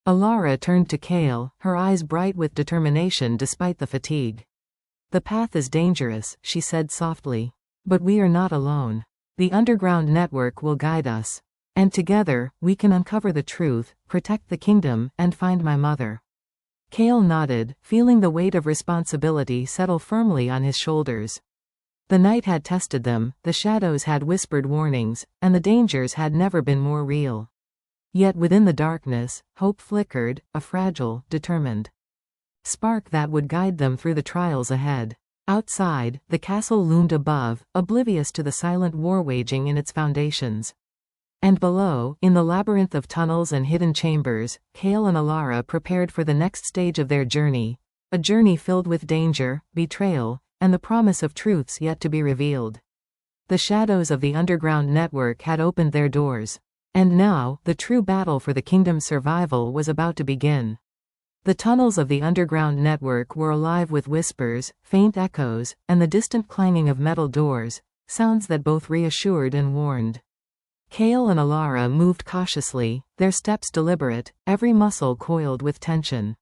Alara turned to Kale, her eyes bright with determination despite the fatigue. "The path is dangerous," she said softly. "But we are not alone. The underground network will guide us. And together, we can uncover the truth, protect the kingdom, and find my mother." Kale nodded, feeling the weight of responsibility settle firmly on his shoulders. The night had tested them, the shadows had whispered warnings, and the dangers had never been more real. Yet within the darkness, hope flickered, a fragile, determined spark that would guide them through the trials ahead. Outside, the castle loomed above, oblivious to the silent war waging in its foundations. And below, in the labyrinth of tunnels and hidden chambers, Kale and Alara prepared for the next stage of their journey, a journey filled with danger, betrayal, and the promise of truths yet to be revealed. The shadows of the underground network had opened their doors. And now, the true battle for the kingdom's survival was about to begin. The tunnels of the underground network were alive with whispers, faint echoes, and the distant clanging of metal doors, sounds that both reassured and warned. Kale and Alara moved cautiously, their steps deliberate, every muscle coiled with tension.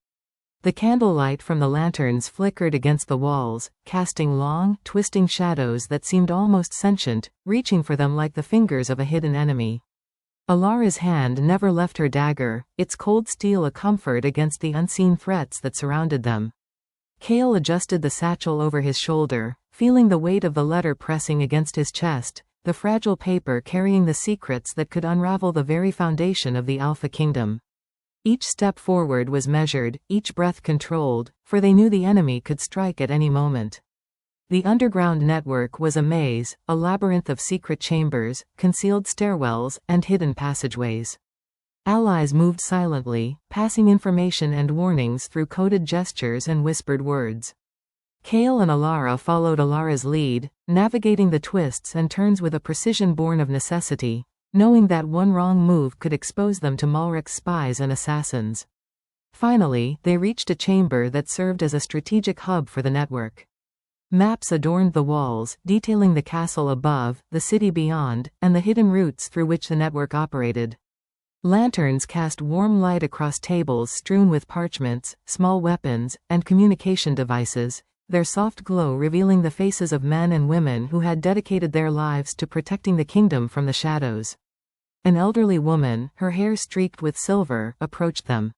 The candlelight from the lanterns flickered against the walls, casting long, twisting shadows that seemed almost sentient, reaching for them like the fingers of a hidden enemy. Alara's hand never left her dagger, its cold steel a comfort against the unseen threats that surrounded them. Kale adjusted the satchel over his shoulder, feeling the weight of the letter pressing against his chest, the fragile paper carrying the secrets that could unravel the very foundation of the Alpha Kingdom. Each step forward was measured, each breath controlled, for they knew the enemy could strike at any moment. The underground network was a maze, a labyrinth of secret chambers, concealed stairwells, and hidden passageways. Allies moved silently, passing information and warnings through coded gestures and whispered words. Kale and Alara followed Alara's lead, navigating the twists and turns with a precision born of necessity, knowing that one wrong move could expose them to Malric's spies and assassins. Finally, they reached a chamber that served as a strategic hub for the network. Maps adorned the walls, detailing the castle above, the city beyond, and the hidden routes through which the network operated. Lanterns cast warm light across tables strewn with parchments, small weapons, and communication devices, their soft glow revealing the faces of men and women who had dedicated their lives to protecting the kingdom from the shadows. An elderly woman, her hair streaked with silver, approached them.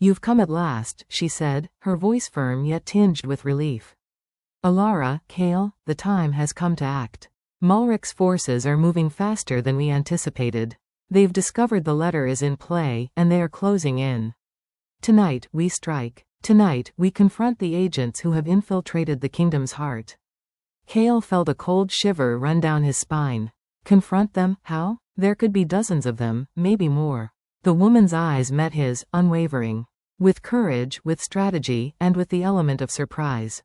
"You've come at last," she said, her voice firm yet tinged with relief. "Alara, Kale, the time has come to act. Malric's forces are moving faster than we anticipated. They've discovered the letter is in play, and they are closing in. Tonight, we strike. Tonight, we confront the agents who have infiltrated the kingdom's heart." Kale felt a cold shiver run down his spine. Confront them? How? There could be dozens of them, maybe more. The woman's eyes met his, unwavering. With courage, with strategy, and with the element of surprise.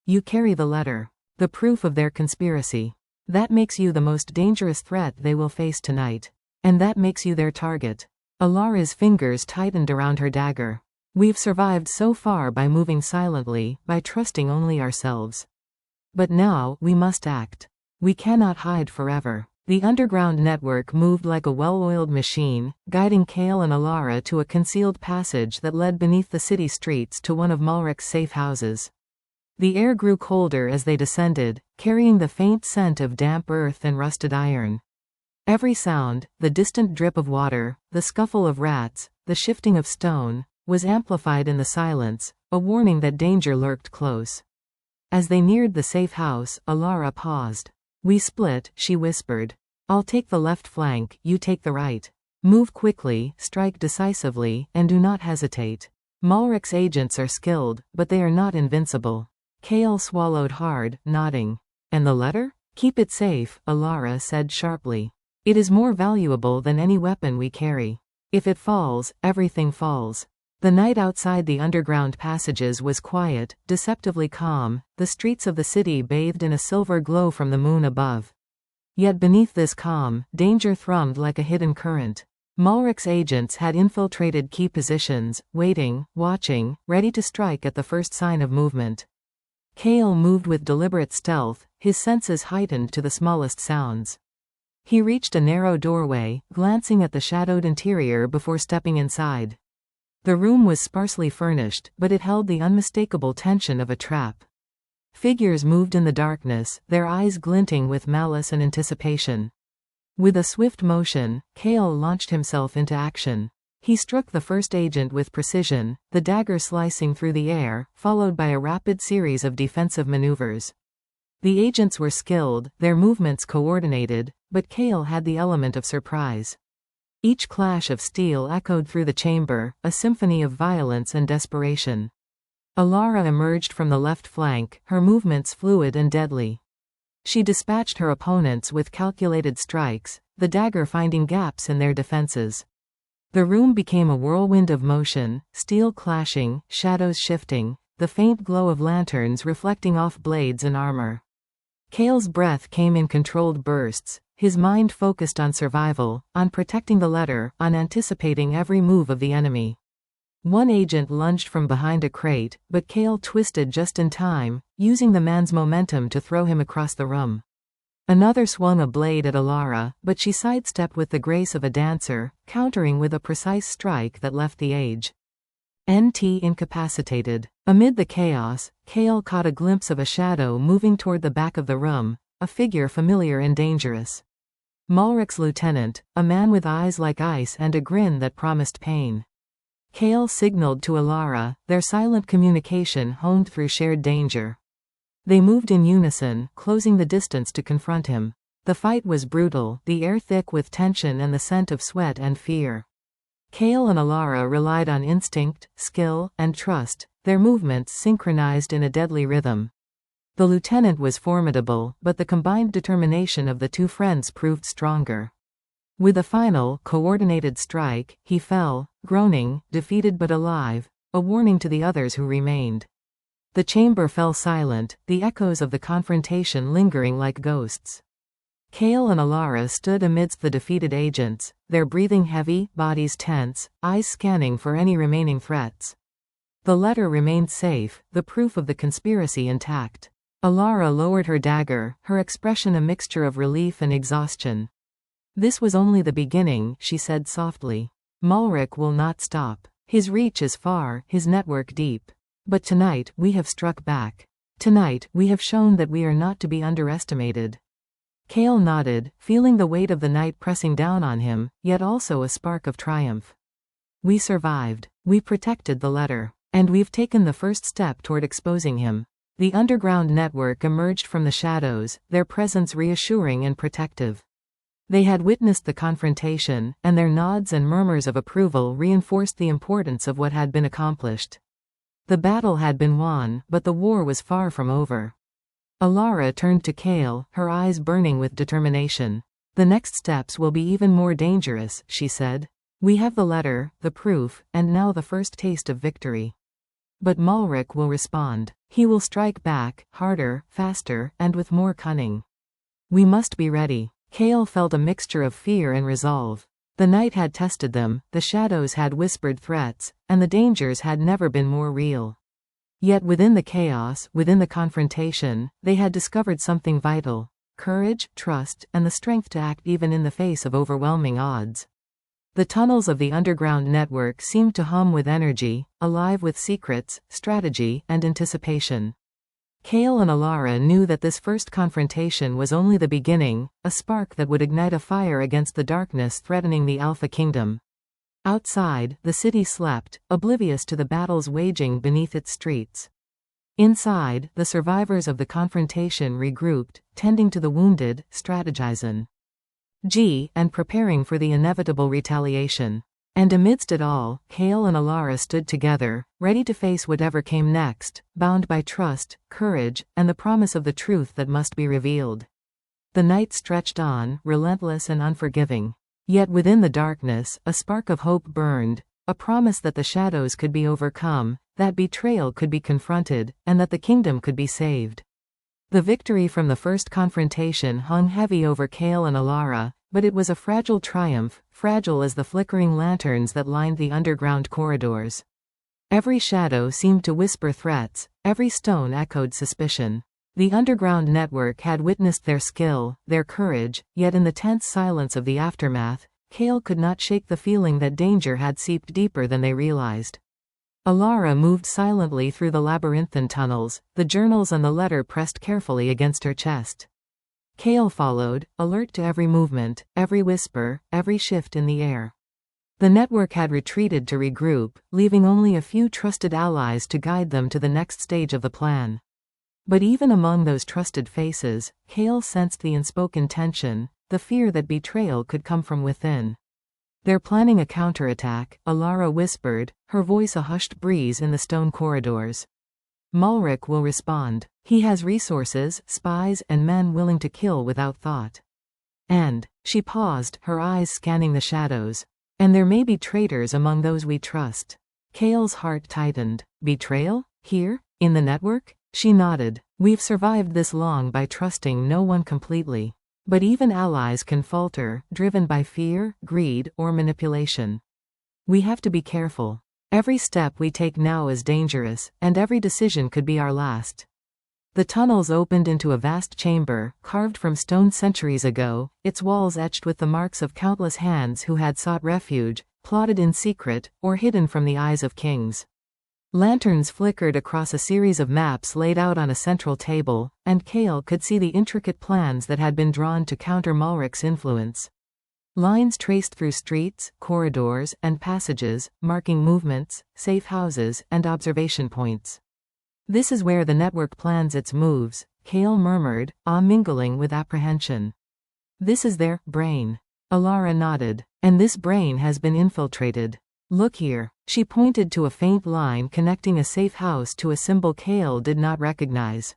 "You carry the letter. The proof of their conspiracy. That makes you the most dangerous threat they will face tonight. And that makes you their target." Alara's fingers tightened around her dagger. "We've survived so far by moving silently, by trusting only ourselves. But now, we must act. We cannot hide forever." The underground network moved like a well-oiled machine, guiding Kale and Alara to a concealed passage that led beneath the city streets to one of Malric's safe houses. The air grew colder as they descended, carrying the faint scent of damp earth and rusted iron. Every sound, the distant drip of water, the scuffle of rats, the shifting of stone, was amplified in the silence, a warning that danger lurked close. As they neared the safe house, Alara paused. "We split," she whispered. "I'll take the left flank, you take the right. Move quickly, strike decisively, and do not hesitate. Malric's agents are skilled, but they are not invincible." Kale swallowed hard, nodding. "And the letter? Keep it safe," Alara said sharply. "It is more valuable than any weapon we carry. If it falls, everything falls." The night outside the underground passages was quiet, deceptively calm, the streets of the city bathed in a silver glow from the moon above. Yet beneath this calm, danger thrummed like a hidden current. Malric's agents had infiltrated key positions, waiting, watching, ready to strike at the first sign of movement. Kale moved with deliberate stealth, his senses heightened to the smallest sounds. He reached a narrow doorway, glancing at the shadowed interior before stepping inside. The room was sparsely furnished, but it held the unmistakable tension of a trap. Figures moved in the darkness, their eyes glinting with malice and anticipation. With a swift motion, Kale launched himself into action. He struck the first agent with precision, the dagger slicing through the air, followed by a rapid series of defensive maneuvers. The agents were skilled, their movements coordinated, but Kale had the element of surprise. Each clash of steel echoed through the chamber, a symphony of violence and desperation. Alara emerged from the left flank, her movements fluid and deadly. She dispatched her opponents with calculated strikes, the dagger finding gaps in their defenses. The room became a whirlwind of motion, steel clashing, shadows shifting, the faint glow of lanterns reflecting off blades and armor. Kale's breath came in controlled bursts, his mind focused on survival, on protecting the letter, on anticipating every move of the enemy. One agent lunged from behind a crate, but Kale twisted just in time, using the man's momentum to throw him across the room. Another swung a blade at Alara, but she sidestepped with the grace of a dancer, countering with a precise strike that left the NT incapacitated. Amid the chaos, Kale caught a glimpse of a shadow moving toward the back of the room, a figure familiar and dangerous. Malric's lieutenant, a man with eyes like ice and a grin that promised pain. Kale signaled to Alara, their silent communication honed through shared danger. They moved in unison, closing the distance to confront him. The fight was brutal, the air thick with tension and the scent of sweat and fear. Kale and Alara relied on instinct, skill, and trust, their movements synchronized in a deadly rhythm. The lieutenant was formidable, but the combined determination of the two friends proved stronger. With a final, coordinated strike, he fell, groaning, defeated but alive, a warning to the others who remained. The chamber fell silent, the echoes of the confrontation lingering like ghosts. Kale and Alara stood amidst the defeated agents, their breathing heavy, bodies tense, eyes scanning for any remaining threats. The letter remained safe, the proof of the conspiracy intact. Alara lowered her dagger, her expression a mixture of relief and exhaustion. "This was only the beginning," she said softly. "Malric will not stop. His reach is far, his network deep. But tonight, we have struck back. Tonight, we have shown that we are not to be underestimated." Kale nodded, feeling the weight of the night pressing down on him, yet also a spark of triumph. "We survived. We protected the letter. And we've taken the first step toward exposing him." The underground network emerged from the shadows, their presence reassuring and protective. They had witnessed the confrontation, and their nods and murmurs of approval reinforced the importance of what had been accomplished. The battle had been won, but the war was far from over. Alara turned to Kale, her eyes burning with determination. "The next steps will be even more dangerous," she said. "We have the letter, the proof, and now the first taste of victory. But Malric will respond. He will strike back, harder, faster, and with more cunning. We must be ready." Kale felt a mixture of fear and resolve. The night had tested them, the shadows had whispered threats, and the dangers had never been more real. Yet within the chaos, within the confrontation, they had discovered something vital: courage, trust, and the strength to act even in the face of overwhelming odds. The tunnels of the underground network seemed to hum with energy, alive with secrets, strategy, and anticipation. Kale and Alara knew that this first confrontation was only the beginning, a spark that would ignite a fire against the darkness threatening the Alpha Kingdom. Outside, the city slept, oblivious to the battles waging beneath its streets. Inside, the survivors of the confrontation regrouped, tending to the wounded, strategizing and preparing for the inevitable retaliation. And amidst it all, Kale and Alara stood together, ready to face whatever came next, bound by trust, courage, and the promise of the truth that must be revealed. The night stretched on, relentless and unforgiving. Yet within the darkness, a spark of hope burned, a promise that the shadows could be overcome, that betrayal could be confronted, and that the kingdom could be saved. The victory from the first confrontation hung heavy over Kale and Alara, but it was a fragile triumph, fragile as the flickering lanterns that lined the underground corridors. Every shadow seemed to whisper threats, Every stone echoed suspicion. The underground network had witnessed their skill, their courage, yet in the tense silence of the aftermath, Kale could not shake the feeling that danger had seeped deeper than they realized. Alara moved silently through the labyrinthine tunnels, the journals and the letter pressed carefully against her chest. Kale followed, alert to every movement, every whisper, every shift in the air. The network had retreated to regroup, leaving only a few trusted allies to guide them to the next stage of the plan. But even among those trusted faces, Kale sensed the unspoken tension, the fear that betrayal could come from within. "They're planning a counterattack," Alara whispered, her voice a hushed breeze in the stone corridors. "Malric will respond. He has resources, spies, and men willing to kill without thought. And," she paused, her eyes scanning the shadows, "and there may be traitors among those we trust." Kale's heart tightened. "Betrayal? Here? In the network?" She nodded. "We've survived this long by trusting no one completely. But even allies can falter, driven by fear, greed, or manipulation. We have to be careful. Every step we take now is dangerous, and every decision could be our last." The tunnels opened into a vast chamber, carved from stone centuries ago, its walls etched with the marks of countless hands who had sought refuge, plotted in secret, or hidden from the eyes of kings. Lanterns flickered across a series of maps laid out on a central table, and Kale could see the intricate plans that had been drawn to counter Malric's influence. Lines traced through streets, corridors, and passages, marking movements, safe houses, and observation points. "This is where the network plans its moves," Kale murmured, awe mingling with apprehension. "This is their brain." Alara nodded. "And this brain has been infiltrated. Look here." She pointed to a faint line connecting a safe house to a symbol Kale did not recognize.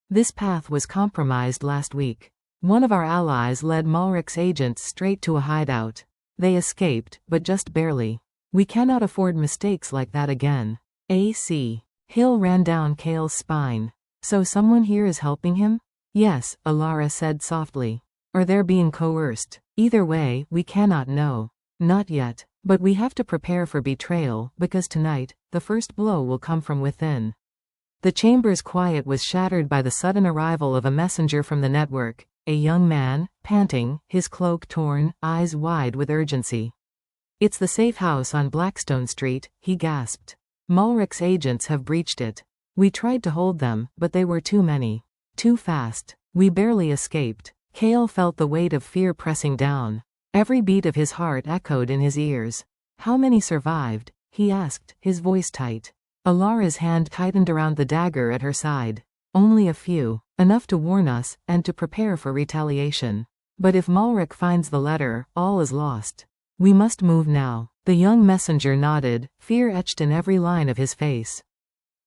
"This path was compromised last week. One of our allies led Malric's agents straight to a hideout. They escaped, but just barely. We cannot afford mistakes like that again." A.C. Hill ran down Kale's spine. "So someone here is helping him?" "Yes," Alara said softly. "Or they're being coerced. Either way, we cannot know. Not yet. But we have to prepare for betrayal, because tonight, the first blow will come from within." The chamber's quiet was shattered by the sudden arrival of a messenger from the network, a young man, panting, his cloak torn, eyes wide with urgency. "It's the safe house on Blackstone Street," he gasped. "Malric's agents have breached it. We tried to hold them, but they were too many. Too fast. We barely escaped." Kale felt the weight of fear pressing down. Every beat of his heart echoed in his ears. "How many survived?" he asked, his voice tight. Alara's hand tightened around the dagger at her side. "Only a few. Enough to warn us, and to prepare for retaliation. But if Malric finds the letter, all is lost. We must move now." The young messenger nodded, fear etched in every line of his face.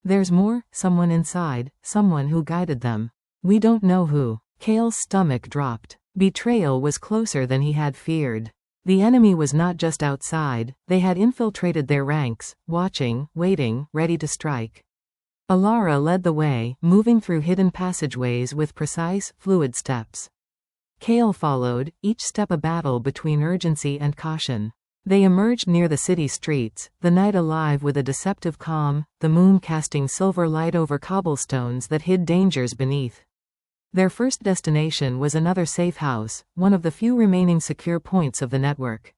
"There's more, someone inside, someone who guided them. We don't know who." Kale's stomach dropped. Betrayal was closer than he had feared. The enemy was not just outside, they had infiltrated their ranks, watching, waiting, ready to strike. Alara led the way, moving through hidden passageways with precise, fluid steps. Kale followed, each step a battle between urgency and caution. They emerged near the city streets, the night alive with a deceptive calm, the moon casting silver light over cobblestones that hid dangers beneath. Their first destination was another safe house, one of the few remaining secure points of the network.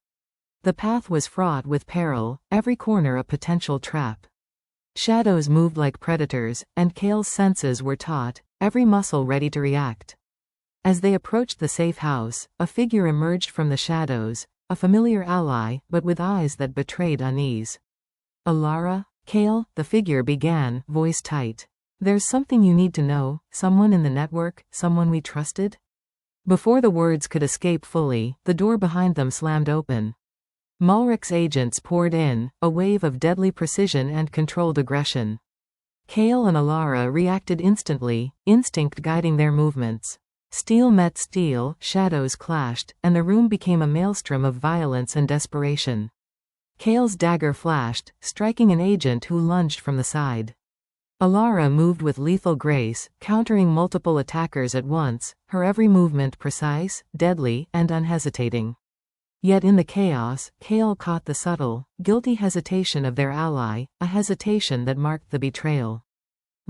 The path was fraught with peril, every corner a potential trap. Shadows moved like predators, and Kale's senses were taut, every muscle ready to react. As they approached the safe house, a figure emerged from the shadows, a familiar ally, but with eyes that betrayed unease. "Alara?" "Kale," the figure began, voice tight. "There's something you need to know, someone in the network, someone we trusted?" Before the words could escape fully, the door behind them slammed open. Malric's agents poured in, a wave of deadly precision and controlled aggression. Kale and Alara reacted instantly, instinct guiding their movements. Steel met steel, shadows clashed, and the room became a maelstrom of violence and desperation. Kale's dagger flashed, striking an agent who lunged from the side. Alara moved with lethal grace, countering multiple attackers at once, her every movement precise, deadly, and unhesitating. Yet in the chaos, Kale caught the subtle, guilty hesitation of their ally, a hesitation that marked the betrayal.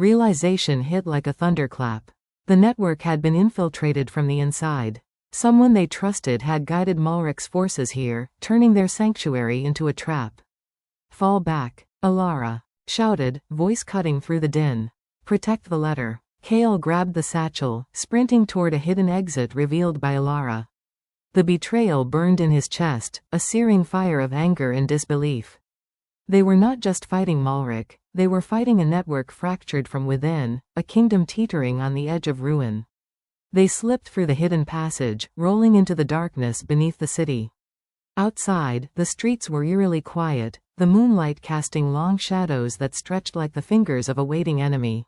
Realization hit like a thunderclap. The network had been infiltrated from the inside. Someone they trusted had guided Malric's forces here, turning their sanctuary into a trap. Fall back, Alara shouted, voice cutting through the din. Protect the letter. Kale grabbed the satchel, sprinting toward a hidden exit revealed by Alara. The betrayal burned in his chest, a searing fire of anger and disbelief. They were not just fighting Malric, they were fighting a network fractured from within, a kingdom teetering on the edge of ruin. They slipped through the hidden passage, rolling into the darkness beneath the city. Outside, the streets were eerily quiet, the moonlight casting long shadows that stretched like the fingers of a waiting enemy.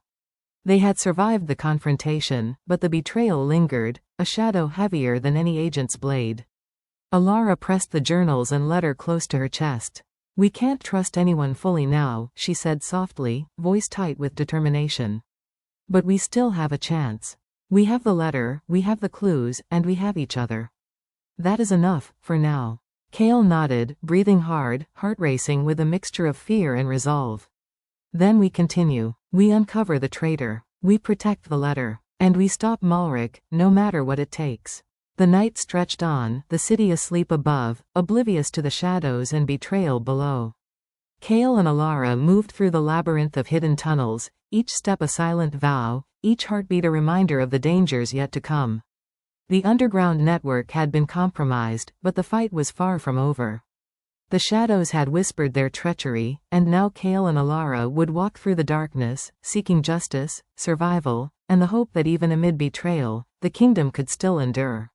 They had survived the confrontation, but the betrayal lingered, a shadow heavier than any agent's blade. Alara pressed the journals and letter close to her chest. We can't trust anyone fully now, she said softly, voice tight with determination. But we still have a chance. We have the letter, we have the clues, and we have each other. That is enough, for now. Kale nodded, breathing hard, heart racing with a mixture of fear and resolve. Then we continue. We uncover the traitor. We protect the letter. And we stop Malric, no matter what it takes. The night stretched on, the city asleep above, oblivious to the shadows and betrayal below. Kale and Alara moved through the labyrinth of hidden tunnels, each step a silent vow, each heartbeat a reminder of the dangers yet to come. The underground network had been compromised, but the fight was far from over. The shadows had whispered their treachery, and now Kale and Alara would walk through the darkness, seeking justice, survival, and the hope that even amid betrayal, the kingdom could still endure.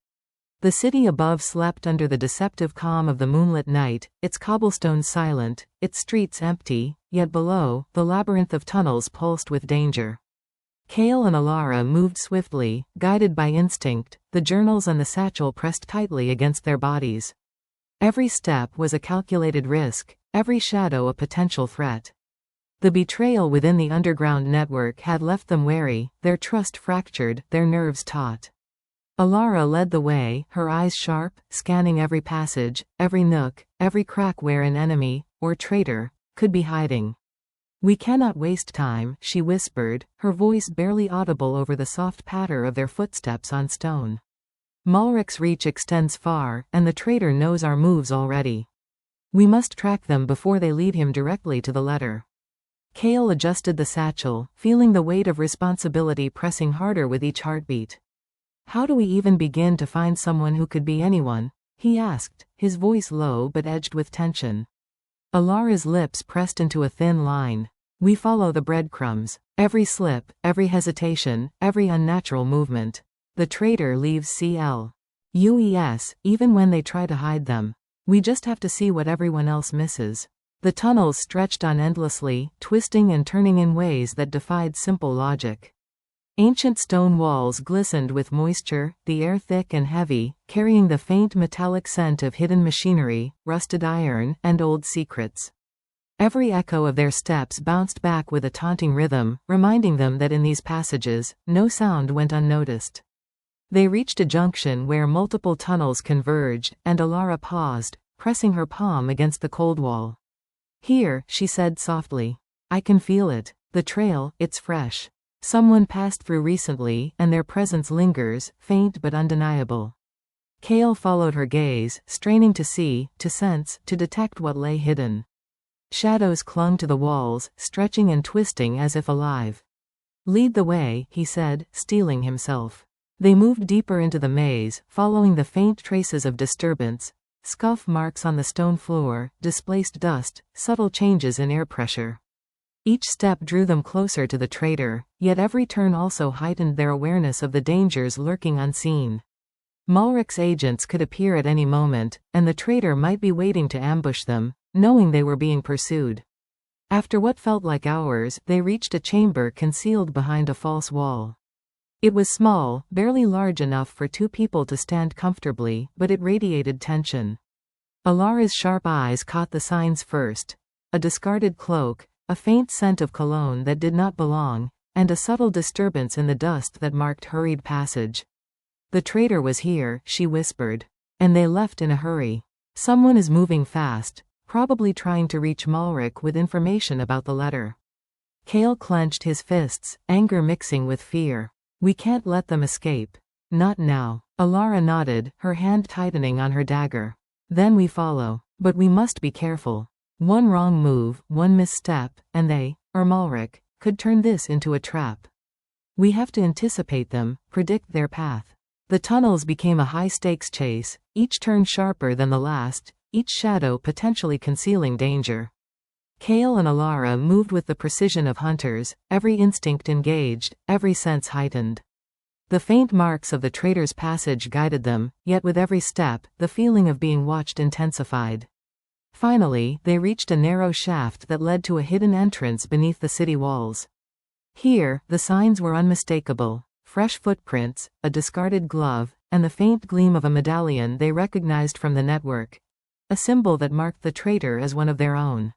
The city above slept under the deceptive calm of the moonlit night, its cobblestones silent, its streets empty, yet below, the labyrinth of tunnels pulsed with danger. Kale and Alara moved swiftly, guided by instinct, the journals and the satchel pressed tightly against their bodies. Every step was a calculated risk, every shadow a potential threat. The betrayal within the underground network had left them wary, their trust fractured, their nerves taut. Alara led the way, her eyes sharp, scanning every passage, every nook, every crack where an enemy, or traitor, could be hiding. We cannot waste time, she whispered, her voice barely audible over the soft patter of their footsteps on stone. Malric's reach extends far, and the traitor knows our moves already. We must track them before they lead him directly to the letter. Kale adjusted the satchel, feeling the weight of responsibility pressing harder with each heartbeat. How do we even begin to find someone who could be anyone? He asked, his voice low but edged with tension. Alara's lips pressed into a thin line. We follow the breadcrumbs. Every slip, every hesitation, every unnatural movement. The traitor leaves CLUES, even when they try to hide them. We just have to see what everyone else misses. The tunnels stretched on endlessly, twisting and turning in ways that defied simple logic. Ancient stone walls glistened with moisture, the air thick and heavy, carrying the faint metallic scent of hidden machinery, rusted iron, and old secrets. Every echo of their steps bounced back with a taunting rhythm, reminding them that in these passages, no sound went unnoticed. They reached a junction where multiple tunnels converged, and Alara paused, pressing her palm against the cold wall. Here, she said softly. I can feel it. The trail, it's fresh. Someone passed through recently, and their presence lingers, faint but undeniable. Kale followed her gaze, straining to see, to sense, to detect what lay hidden. Shadows clung to the walls, stretching and twisting as if alive. Lead the way, he said, steeling himself. They moved deeper into the maze, following the faint traces of disturbance, scuff marks on the stone floor, displaced dust, subtle changes in air pressure. Each step drew them closer to the traitor, yet every turn also heightened their awareness of the dangers lurking unseen. Malric's agents could appear at any moment, and the traitor might be waiting to ambush them, knowing they were being pursued. After what felt like hours, they reached a chamber concealed behind a false wall. It was small, barely large enough for two people to stand comfortably, but it radiated tension. Alara's sharp eyes caught the signs first. A discarded cloak, a faint scent of cologne that did not belong, and a subtle disturbance in the dust that marked hurried passage. The traitor was here, she whispered. And they left in a hurry. Someone is moving fast, probably trying to reach Malric with information about the letter. Kale clenched his fists, anger mixing with fear. We can't let them escape. Not now. Alara nodded, her hand tightening on her dagger. Then we follow. But we must be careful. One wrong move, one misstep, and they, or Malric, could turn this into a trap. We have to anticipate them, predict their path. The tunnels became a high-stakes chase, each turn sharper than the last, each shadow potentially concealing danger. Kale and Alara moved with the precision of hunters, every instinct engaged, every sense heightened. The faint marks of the traitor's passage guided them, yet with every step, the feeling of being watched intensified. Finally, they reached a narrow shaft that led to a hidden entrance beneath the city walls. Here, the signs were unmistakable. Fresh footprints, a discarded glove, and the faint gleam of a medallion they recognized from the network. A symbol that marked the traitor as one of their own.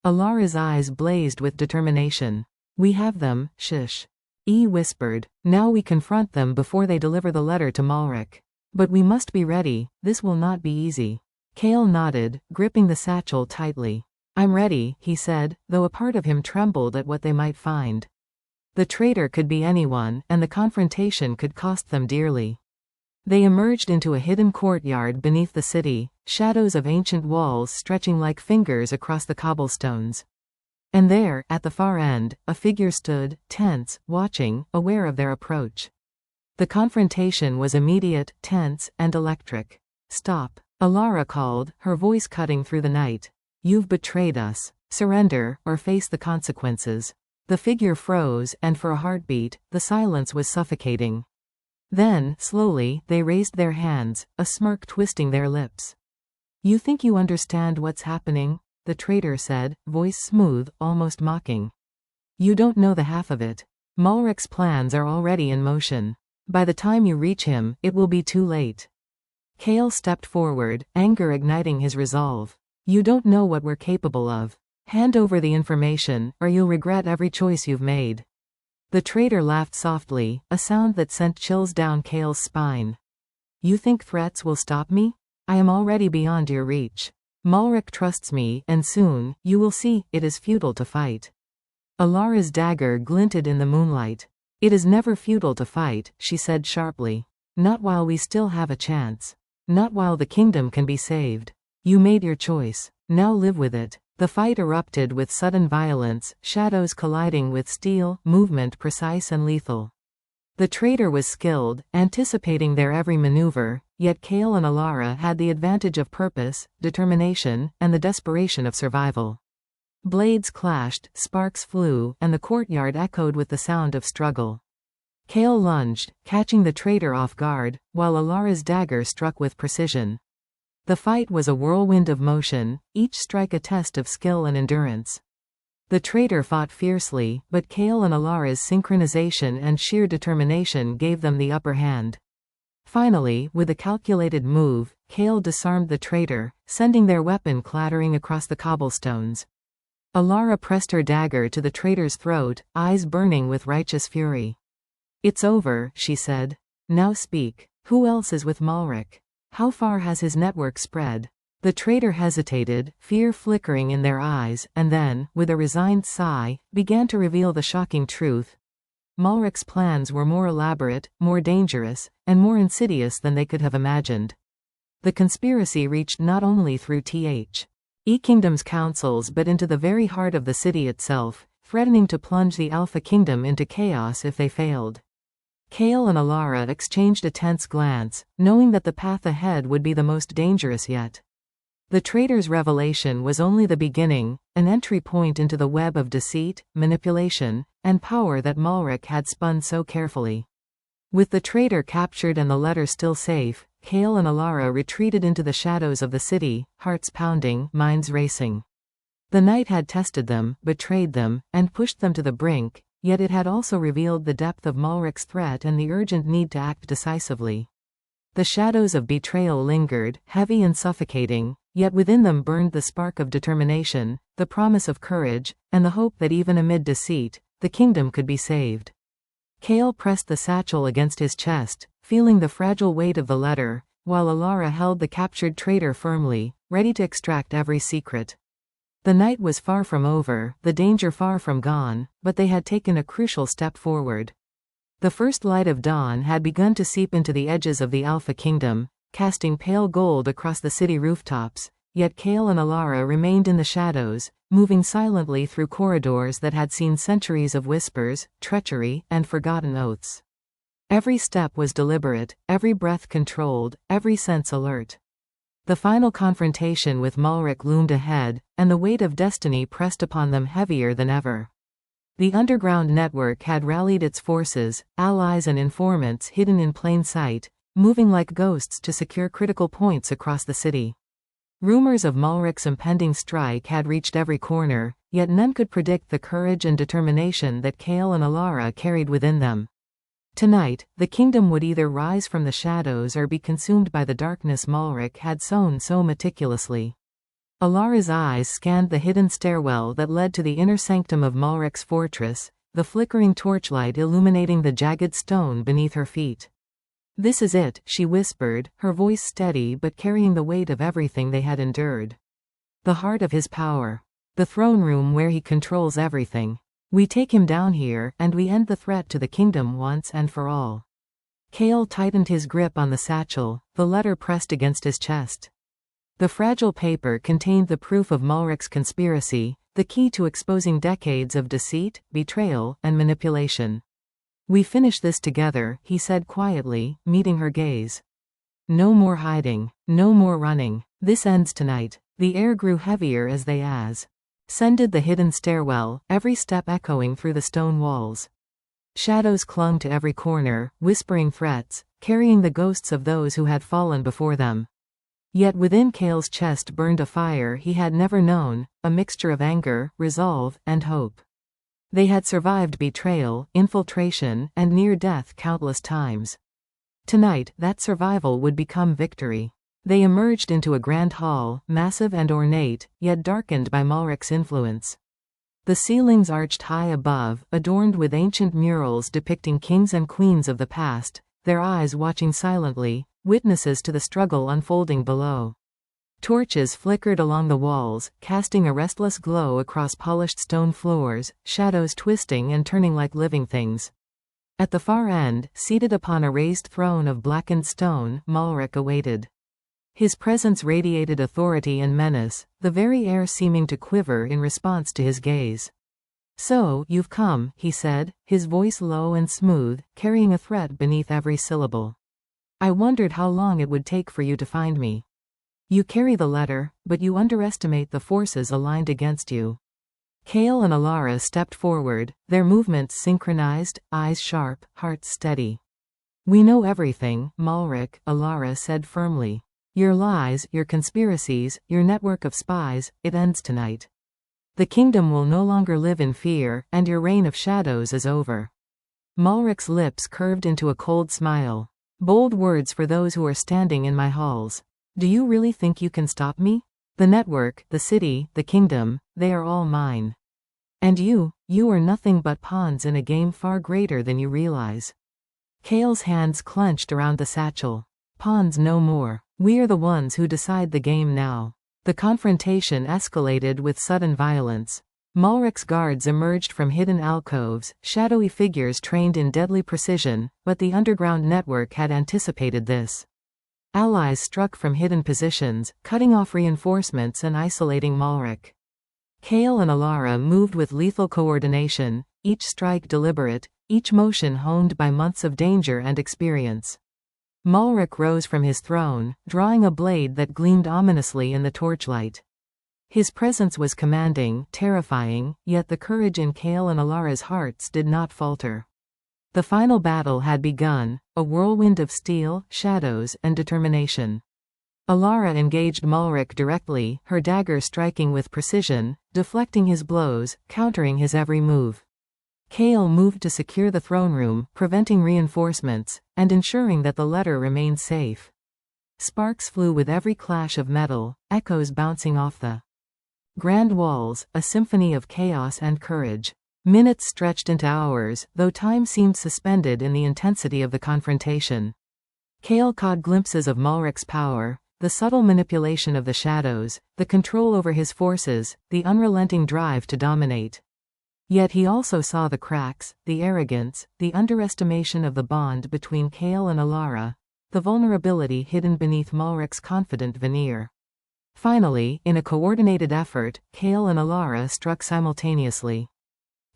Alara's eyes blazed with determination. We have them, Shish. E whispered. Now we confront them before they deliver the letter to Malric. But we must be ready, this will not be easy. Kale nodded, gripping the satchel tightly. I'm ready, he said, though a part of him trembled at what they might find. The traitor could be anyone, and the confrontation could cost them dearly. They emerged into a hidden courtyard beneath the city, shadows of ancient walls stretching like fingers across the cobblestones. And there, at the far end, a figure stood, tense, watching, aware of their approach. The confrontation was immediate, tense, and electric. Stop. Alara called, her voice cutting through the night. You've betrayed us. Surrender, or face the consequences. The figure froze, and for a heartbeat, the silence was suffocating. Then, slowly, they raised their hands, a smirk twisting their lips. You think you understand what's happening? The traitor said, voice smooth, almost mocking. You don't know the half of it. Malric's plans are already in motion. By the time you reach him, it will be too late. Kale stepped forward, anger igniting his resolve. You don't know what we're capable of. Hand over the information, or you'll regret every choice you've made. The traitor laughed softly, a sound that sent chills down Kale's spine. You think threats will stop me? I am already beyond your reach. Malric trusts me, and soon, you will see, it is futile to fight. Alara's dagger glinted in the moonlight. It is never futile to fight, she said sharply. Not while we still have a chance. Not while the kingdom can be saved. You made your choice. Now live with it. The fight erupted with sudden violence, shadows colliding with steel, movement precise and lethal. The traitor was skilled, anticipating their every maneuver, yet Kale and Alara had the advantage of purpose, determination, and the desperation of survival. Blades clashed, sparks flew, and the courtyard echoed with the sound of struggle. Kale lunged, catching the traitor off guard, while Alara's dagger struck with precision. The fight was a whirlwind of motion, each strike a test of skill and endurance. The traitor fought fiercely, but Kale and Alara's synchronization and sheer determination gave them the upper hand. Finally, with a calculated move, Kale disarmed the traitor, sending their weapon clattering across the cobblestones. Alara pressed her dagger to the traitor's throat, eyes burning with righteous fury. It's over, she said. Now speak. Who else is with Malric? How far has his network spread? The traitor hesitated, fear flickering in their eyes, and then, with a resigned sigh, began to reveal the shocking truth. Malric's plans were more elaborate, more dangerous, and more insidious than they could have imagined. The conspiracy reached not only through the Kingdom's councils but into the very heart of the city itself, threatening to plunge the Alpha Kingdom into chaos if they failed. Kale and Alara exchanged a tense glance, knowing that the path ahead would be the most dangerous yet. The traitor's revelation was only the beginning, an entry point into the web of deceit, manipulation, and power that Malric had spun so carefully. With the traitor captured and the letter still safe, Kale and Alara retreated into the shadows of the city, hearts pounding, minds racing. The night had tested them, betrayed them, and pushed them to the brink, yet it had also revealed the depth of Malric's threat and the urgent need to act decisively. The shadows of betrayal lingered, heavy and suffocating, yet within them burned the spark of determination, the promise of courage, and the hope that even amid deceit, the kingdom could be saved. Kale pressed the satchel against his chest, feeling the fragile weight of the letter, while Alara held the captured traitor firmly, ready to extract every secret. The night was far from over, the danger far from gone, but they had taken a crucial step forward. The first light of dawn had begun to seep into the edges of the Alpha Kingdom, casting pale gold across the city rooftops, yet Kale and Alara remained in the shadows, moving silently through corridors that had seen centuries of whispers, treachery, and forgotten oaths. Every step was deliberate, every breath controlled, every sense alert. The final confrontation with Malric loomed ahead, and the weight of destiny pressed upon them heavier than ever. The underground network had rallied its forces, allies and informants hidden in plain sight, moving like ghosts to secure critical points across the city. Rumors of Malric's impending strike had reached every corner, yet none could predict the courage and determination that Kale and Alara carried within them. Tonight, the kingdom would either rise from the shadows or be consumed by the darkness Malric had sown so meticulously. Alara's eyes scanned the hidden stairwell that led to the inner sanctum of Malric's fortress, the flickering torchlight illuminating the jagged stone beneath her feet. "This is it," she whispered, her voice steady but carrying the weight of everything they had endured. "The heart of his power. The throne room where he controls everything. We take him down here, and we end the threat to the kingdom once and for all." Kale tightened his grip on the satchel, the letter pressed against his chest. The fragile paper contained the proof of Malric's conspiracy, the key to exposing decades of deceit, betrayal, and manipulation. "We finish this together," he said quietly, meeting her gaze. "No more hiding, no more running. This ends tonight." The air grew heavier as they ascended the hidden stairwell, every step echoing through the stone walls. Shadows clung to every corner, whispering threats, carrying the ghosts of those who had fallen before them. Yet within Kale's chest burned a fire he had never known, a mixture of anger, resolve, and hope. They had survived betrayal, infiltration, and near death countless times. Tonight, that survival would become victory. They emerged into a grand hall, massive and ornate, yet darkened by Malric's influence. The ceilings arched high above, adorned with ancient murals depicting kings and queens of the past, their eyes watching silently, witnesses to the struggle unfolding below. Torches flickered along the walls, casting a restless glow across polished stone floors, shadows twisting and turning like living things. At the far end, seated upon a raised throne of blackened stone, Malric awaited. His presence radiated authority and menace, the very air seeming to quiver in response to his gaze. "So, you've come," he said, his voice low and smooth, carrying a threat beneath every syllable. "I wondered how long it would take for you to find me. You carry the letter, but you underestimate the forces aligned against you." Kale and Alara stepped forward, their movements synchronized, eyes sharp, hearts steady. "We know everything, Malric," Alara said firmly. "Your lies, your conspiracies, your network of spies, it ends tonight. The kingdom will no longer live in fear, and your reign of shadows is over." Malric's lips curved into a cold smile. "Bold words for those who are standing in my halls. Do you really think you can stop me? The network, the city, the kingdom, they are all mine. And you are nothing but pawns in a game far greater than you realize." Kale's hands clenched around the satchel. "Pawns no more. We are the ones who decide the game now." The confrontation escalated with sudden violence. Malric's guards emerged from hidden alcoves, shadowy figures trained in deadly precision, but the underground network had anticipated this. Allies struck from hidden positions, cutting off reinforcements and isolating Malric. Kale and Alara moved with lethal coordination, each strike deliberate, each motion honed by months of danger and experience. Malric rose from his throne, drawing a blade that gleamed ominously in the torchlight. His presence was commanding, terrifying, yet the courage in Kale and Alara's hearts did not falter. The final battle had begun, a whirlwind of steel, shadows, and determination. Alara engaged Malric directly, her dagger striking with precision, deflecting his blows, countering his every move. Kale moved to secure the throne room, preventing reinforcements, and ensuring that the letter remained safe. Sparks flew with every clash of metal, echoes bouncing off the grand walls, a symphony of chaos and courage. Minutes stretched into hours, though time seemed suspended in the intensity of the confrontation. Kale caught glimpses of Malric's power, the subtle manipulation of the shadows, the control over his forces, the unrelenting drive to dominate. Yet he also saw the cracks, the arrogance, the underestimation of the bond between Kale and Alara, the vulnerability hidden beneath Malric's confident veneer. Finally, in a coordinated effort, Kale and Alara struck simultaneously.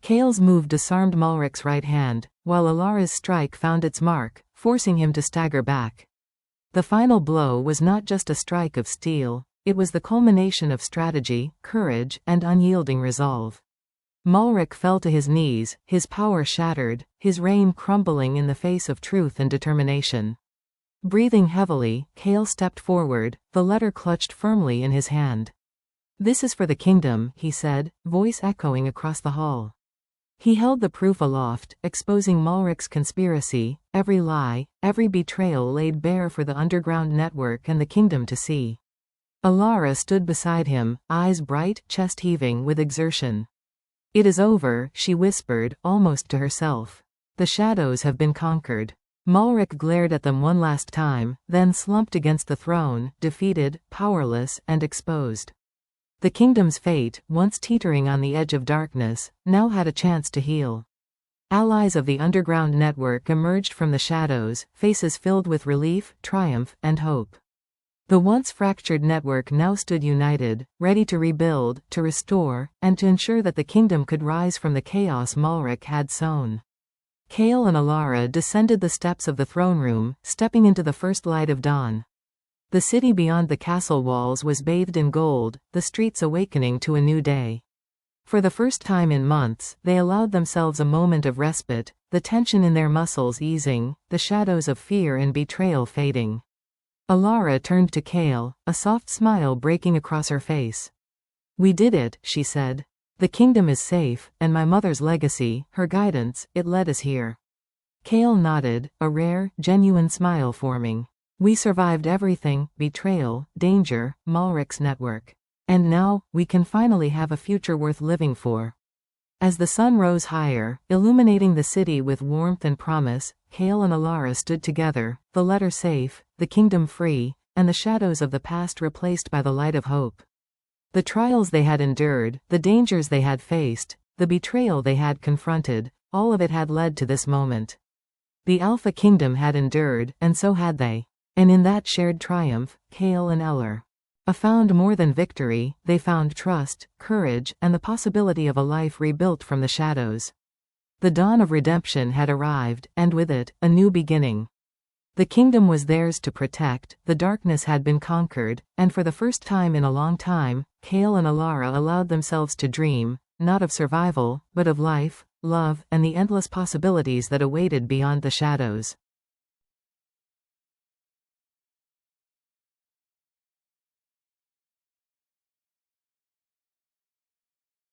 Kale's move disarmed Malric's right hand, while Alara's strike found its mark, forcing him to stagger back. The final blow was not just a strike of steel, it was the culmination of strategy, courage, and unyielding resolve. Malric fell to his knees, his power shattered, his reign crumbling in the face of truth and determination. Breathing heavily, Kale stepped forward, the letter clutched firmly in his hand. "This is for the kingdom," he said, voice echoing across the hall. He held the proof aloft, exposing Malric's conspiracy, every lie, every betrayal laid bare for the underground network and the kingdom to see. Alara stood beside him, eyes bright, chest heaving with exertion. "It is over," she whispered, almost to herself. "The shadows have been conquered." Malric glared at them one last time, then slumped against the throne, defeated, powerless, and exposed. The kingdom's fate, once teetering on the edge of darkness, now had a chance to heal. Allies of the underground network emerged from the shadows, faces filled with relief, triumph, and hope. The once fractured network now stood united, ready to rebuild, to restore, and to ensure that the kingdom could rise from the chaos Malric had sown. Kale and Alara descended the steps of the throne room, stepping into the first light of dawn. The city beyond the castle walls was bathed in gold, the streets awakening to a new day. For the first time in months, they allowed themselves a moment of respite, the tension in their muscles easing, the shadows of fear and betrayal fading. Alara turned to Kale, a soft smile breaking across her face. "We did it," she said. "The kingdom is safe, and my mother's legacy, her guidance, it led us here." Kale nodded, a rare, genuine smile forming. "We survived everything, betrayal, danger, Malric's network. And now, we can finally have a future worth living for." As the sun rose higher, illuminating the city with warmth and promise, Kale and Alara stood together, the letter safe, the kingdom free, and the shadows of the past replaced by the light of hope. The trials they had endured, the dangers they had faced, the betrayal they had confronted, all of it had led to this moment. The Alpha Kingdom had endured, and so had they. And in that shared triumph, Kale and Eller found more than victory, they found trust, courage, and the possibility of a life rebuilt from the shadows. The dawn of redemption had arrived, and with it, a new beginning. The kingdom was theirs to protect, the darkness had been conquered, and for the first time in a long time, Kale and Alara allowed themselves to dream, not of survival, but of life, love, and the endless possibilities that awaited beyond the shadows.